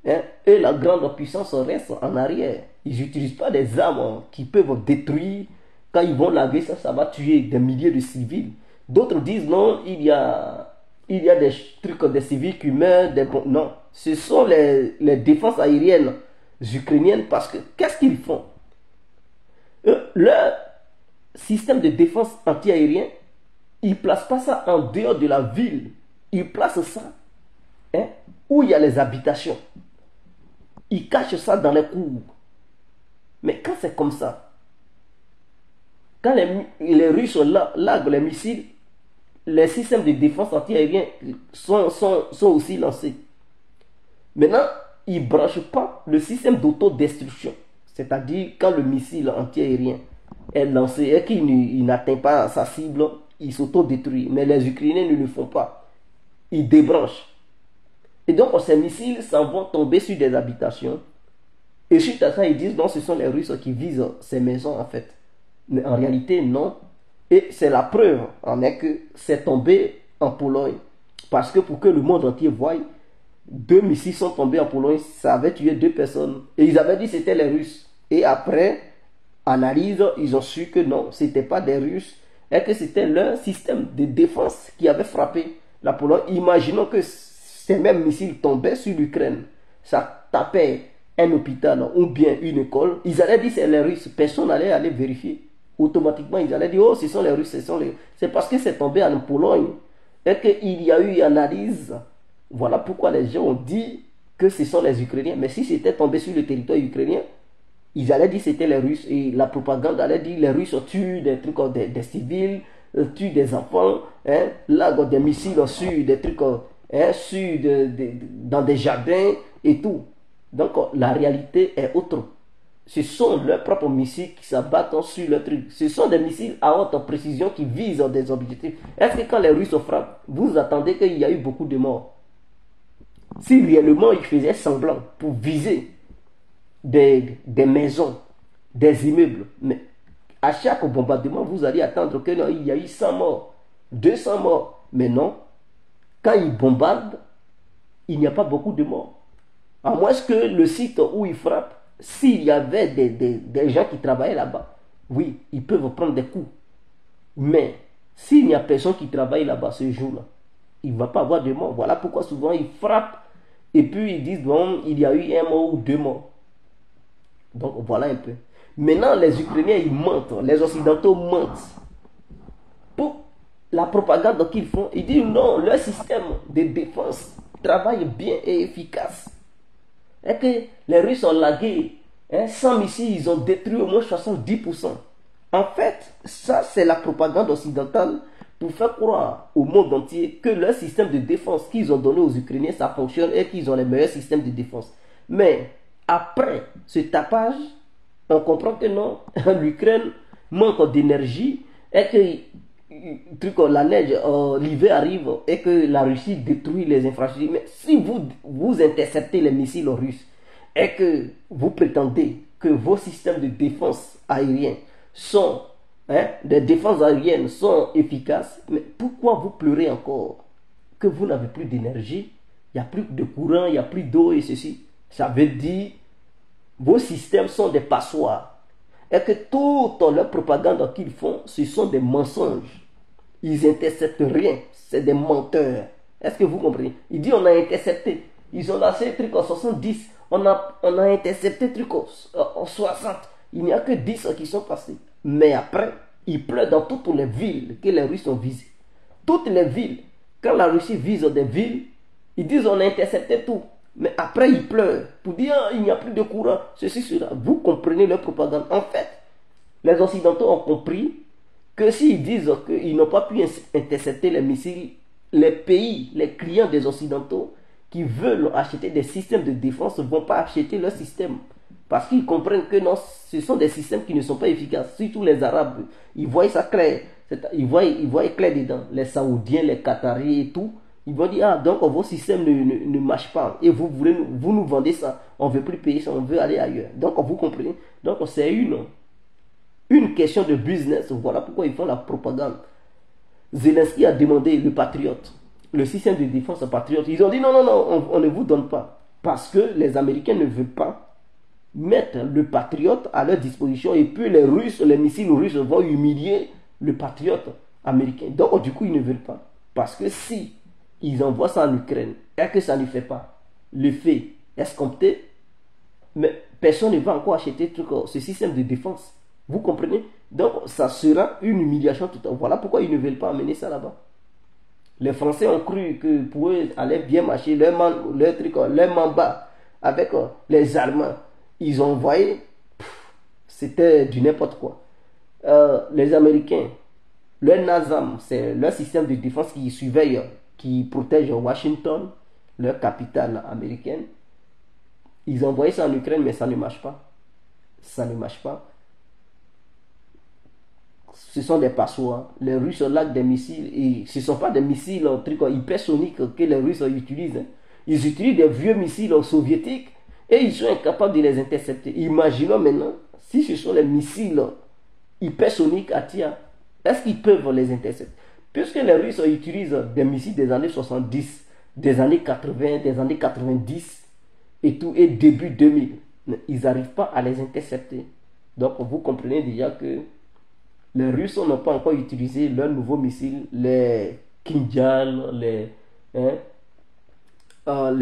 hein, et la grande puissance reste en arrière. Ils n'utilisent pas des armes qui peuvent détruire. Quand ils vont laver ça, ça va tuer des milliers de civils. D'autres disent non, il y a des trucs, des civils qui meurent. Non, ce sont les défenses aériennes ukrainiennes parce que qu'est-ce qu'ils font? Leur système de défense anti-aérien, ils ne placent pas ça en dehors de la ville. Ils placent ça, hein, où il y a les habitations. Ils cachent ça dans les cours. Mais quand c'est comme ça, quand les Russes laguent les missiles, les systèmes de défense anti-aérien sont aussi lancés. Maintenant, ils ne branchent pas le système d'autodestruction. C'est-à-dire, quand le missile anti-aérien est lancé et qu'il n'atteint pas sa cible, il s'autodétruit. Mais les Ukrainiens ne le font pas. Ils débranchent. Et donc, ces missiles s'en vont tomber sur des habitations. Et suite à ça, ils disent non, ce sont les Russes qui visent ces maisons en fait. Mais en réalité, non. Et c'est la preuve en est que c'est tombé en Pologne. Parce que pour que le monde entier voie, 2 missiles sont tombés en Pologne, ça avait tué 2 personnes. Et ils avaient dit que c'était les Russes. Et après analyse, ils ont su que non, ce n'était pas des Russes. Et que c'était leur système de défense qui avait frappé la Pologne. Imaginons que ces mêmes missiles tombaient sur l'Ukraine. Ça tapait un hôpital ou bien une école. Ils allaient dire c'est les Russes. Personne n'allait aller vérifier. Automatiquement, ils allaient dire oh, ce sont les Russes, C'est parce que c'est tombé en Pologne et qu'il y a eu une analyse. Voilà pourquoi les gens ont dit que ce sont les Ukrainiens. Mais si c'était tombé sur le territoire ukrainien, ils allaient dire que c'était les Russes. Et la propagande allait dire les Russes tuent des trucs, des civils, tuent des enfants, hein, laguent des missiles sur des trucs, hein, dans des jardins et tout. Donc la réalité est autre. Ce sont leurs propres missiles qui s'abattent sur le truc. Ce sont des missiles à haute précision qui visent des objectifs. Est-ce que quand les Russes frappent, vous attendez qu'il y a eu beaucoup de morts? Si réellement ils faisaient semblant pour viser des maisons, des immeubles, mais à chaque bombardement, vous allez attendre qu'il y a eu 100 morts, 200 morts. Mais non, quand ils bombardent, il n'y a pas beaucoup de morts. À moins que le site où ils frappent, s'il y avait des gens qui travaillaient là-bas, oui, ils peuvent prendre des coups. Mais s'il n'y a personne qui travaille là-bas ce jour-là, il ne va pas avoir de mort. Voilà pourquoi souvent ils frappent et puis ils disent bon, il y a eu 1 mort ou 2 morts. Donc voilà un peu. Maintenant, les Ukrainiens, ils mentent. Les Occidentaux mentent. Pour la propagande qu'ils font, ils disent non, leur système de défense travaille bien et efficace. Et que les Russes ont lagué. Sans missiles, ils ont détruit au moins 70%. En fait, ça, c'est la propagande occidentale pour faire croire au monde entier que leur système de défense qu'ils ont donné aux Ukrainiens, ça fonctionne et qu'ils ont les meilleurs systèmes de défense. Mais après ce tapage, on comprend que non, l'Ukraine manque d'énergie et que la neige, l'hiver arrive et que la Russie détruit les infrastructures. Mais si vous interceptez les missiles russes et que vous prétendez que vos systèmes de défense aérienne sont, des défenses aériennes sont efficaces, mais pourquoi vous pleurez encore que vous n'avez plus d'énergie, il n'y a plus de courant, il n'y a plus d'eau et ceci? Ça veut dire vos systèmes sont des passoires et que toute leur propagande qu'ils font, ce sont des mensonges. Ils interceptent rien, c'est des menteurs. Est-ce que vous comprenez? Ils disent on a intercepté. Ils ont lancé un truc en 70, on a intercepté un truc en 60. Il n'y a que 10 qui sont passés. Mais après, il pleut dans toutes les villes que les Russes ont visées. Toutes les villes. Quand la Russie vise des villes, ils disent on a intercepté tout. Mais après, ils pleurent pour dire il n'y a plus de courant, ceci, cela. Vous comprenez leur propagande. En fait, les Occidentaux ont compris que s'ils disent qu'ils n'ont pas pu intercepter les missiles, les pays, les clients des Occidentaux qui veulent acheter des systèmes de défense ne vont pas acheter leur système. Parce qu'ils comprennent que non, ce sont des systèmes qui ne sont pas efficaces. Surtout les Arabes, ils voient ça clair. Ils voient clair dedans. Les Saoudiens, les Qataris et tout. Ils vont dire, ah, donc vos systèmes ne marchent pas. Et vous nous vendez ça. On ne veut plus payer ça, on veut aller ailleurs. Donc vous comprenez. Donc c'est une question de business. Voilà pourquoi ils font la propagande. Zelensky a demandé le Patriote, le système de défense Patriote. Ils ont dit non, on ne vous donne pas. Parce que les Américains ne veulent pas mettre le Patriote à leur disposition. Et puis les Russes, les missiles russes vont humilier le Patriote américain. Donc du coup, ils ne veulent pas. Parce que si ils envoient ça en Ukraine et que ça ne fait pas l'effet escompté, mais personne ne va encore acheter ce système de défense. Vous comprenez? Donc ça sera une humiliation totale. Voilà pourquoi ils ne veulent pas amener ça là-bas. Les Français ont cru que pour eux allait bien marcher leur mamba avec les Allemands. Ils ont envoyé, c'était du n'importe quoi. Les Américains, leur NASAM, c'est leur système de défense qui surveille, qui protège Washington, leur capitale américaine. Ils ont envoyé ça en Ukraine, mais ça ne marche pas. Ça ne marche pas. Ce sont des passoires. Les Russes laquent des missiles. Et ce ne sont pas des missiles hypersoniques que les Russes utilisent. Ils utilisent des vieux missiles soviétiques et ils sont incapables de les intercepter. Imaginons maintenant si ce sont les missiles hypersoniques à tir. Est-ce qu'ils peuvent les intercepter? Puisque les Russes utilisent des missiles des années 70, des années 80, des années 90 et tout, et début 2000. Ils n'arrivent pas à les intercepter. Donc vous comprenez déjà que les Russes n'ont pas encore utilisé leurs nouveaux missiles, les Kinjal, les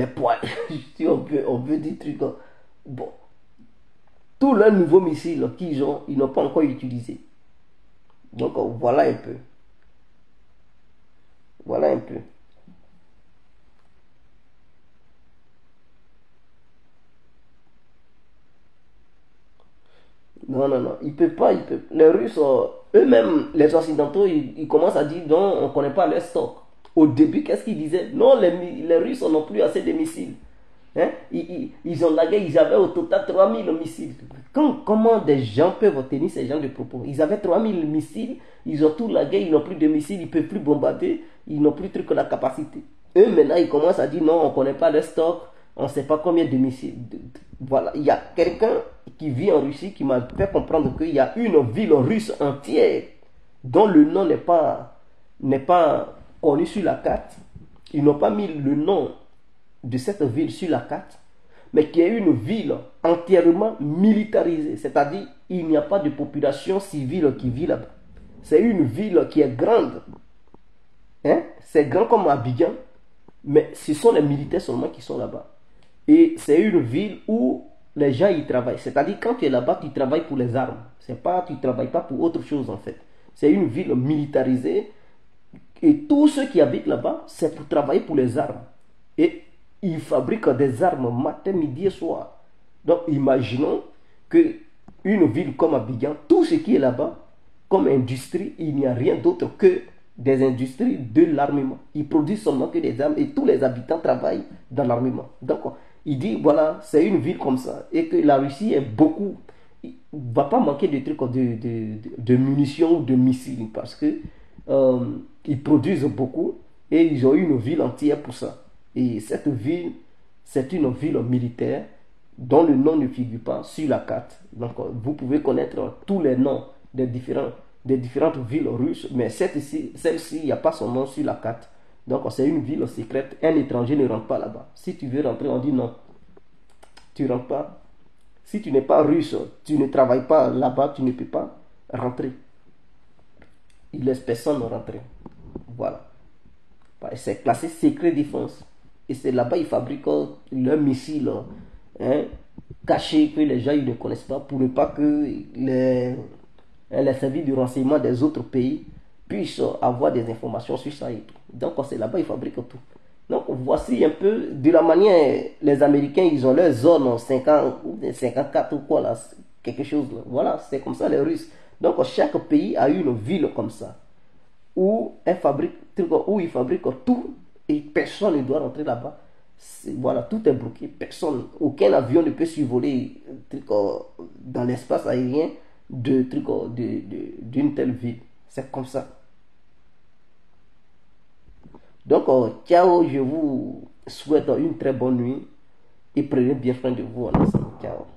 poils, si on veut dire trucs. Bon, tous leurs nouveaux missiles qu'ils ont, ils n'ont pas encore utilisé. Donc voilà un peu. Voilà un peu. Non, ils ne peuvent pas. Les Russes, eux-mêmes, les Occidentaux, ils commencent à dire non, on ne connaît pas leur stock. Au début, qu'est-ce qu'ils disaient? Non, les Russes n'ont plus assez de missiles. Ils ont lagué, ils avaient au total 3000 missiles. Comment des gens peuvent tenir ces gens de propos? Ils avaient 3000 missiles, ils ont tout lagué, ils n'ont plus de missiles, ils ne peuvent plus bombarder, ils n'ont plus que la capacité. Eux, maintenant, ils commencent à dire non, on ne connaît pas leur stock, on ne sait pas combien de missiles. Voilà, il y a quelqu'un qui vit en Russie qui m'a fait comprendre qu'il y a une ville russe entière dont le nom n'est pas connu sur la carte. Ils n'ont pas mis le nom de cette ville sur la carte, mais qui est une ville entièrement militarisée. C'est-à-dire, il n'y a pas de population civile qui vit là-bas. C'est une ville qui est grande. C'est grand comme Abidjan, mais ce sont les militaires seulement qui sont là-bas. Et c'est une ville où les gens y travaillent. C'est-à-dire quand tu es là-bas, tu travailles pour les armes. C'est pas, tu ne travailles pas pour autre chose en fait. C'est une ville militarisée et tous ceux qui habitent là-bas, c'est pour travailler pour les armes. Et ils fabriquent des armes matin, midi et soir. Donc imaginons que une ville comme Abidjan, tout ce qui est là-bas, comme industrie, il n'y a rien d'autre que des industries de l'armement. Ils produisent seulement que des armes et tous les habitants travaillent dans l'armement. Donc, il dit, voilà, c'est une ville comme ça. Et que la Russie est beaucoup, il ne va pas manquer de trucs de munitions ou de missiles parce que ils produisent beaucoup et ils ont une ville entière pour ça. Et cette ville, c'est une ville militaire dont le nom ne figure pas sur la carte. Donc, vous pouvez connaître tous les noms des différentes villes russes, mais celle-ci, il n'y a pas son nom sur la carte. Donc, c'est une ville secrète. Un étranger ne rentre pas là-bas. Si tu veux rentrer, on dit non. Tu ne rentres pas. Si tu n'es pas russe, tu ne travailles pas là-bas, tu ne peux pas rentrer. Il ne laisse personne rentrer. Voilà. C'est classé secret défense. Et c'est là-bas qu'ils fabriquent leurs missiles cachés que les gens ils ne connaissent pas pour ne pas que les services de renseignement des autres pays puissent avoir des informations sur ça et tout. Donc c'est là-bas qu'ils fabriquent tout. Donc voici un peu de la manière les Américains ils ont leur zone 50 ou 54 ou quoi là, quelque chose là. Voilà, c'est comme ça les Russes. Donc chaque pays a une ville comme ça où ils fabriquent tout et personne ne doit rentrer là-bas. Voilà, tout est bloqué. Personne, aucun avion ne peut survoler dans l'espace aérien d'une telle ville. C'est comme ça. Donc, ciao, je vous souhaite une très bonne nuit et prenez bien soin de vous en ensemble. Ciao.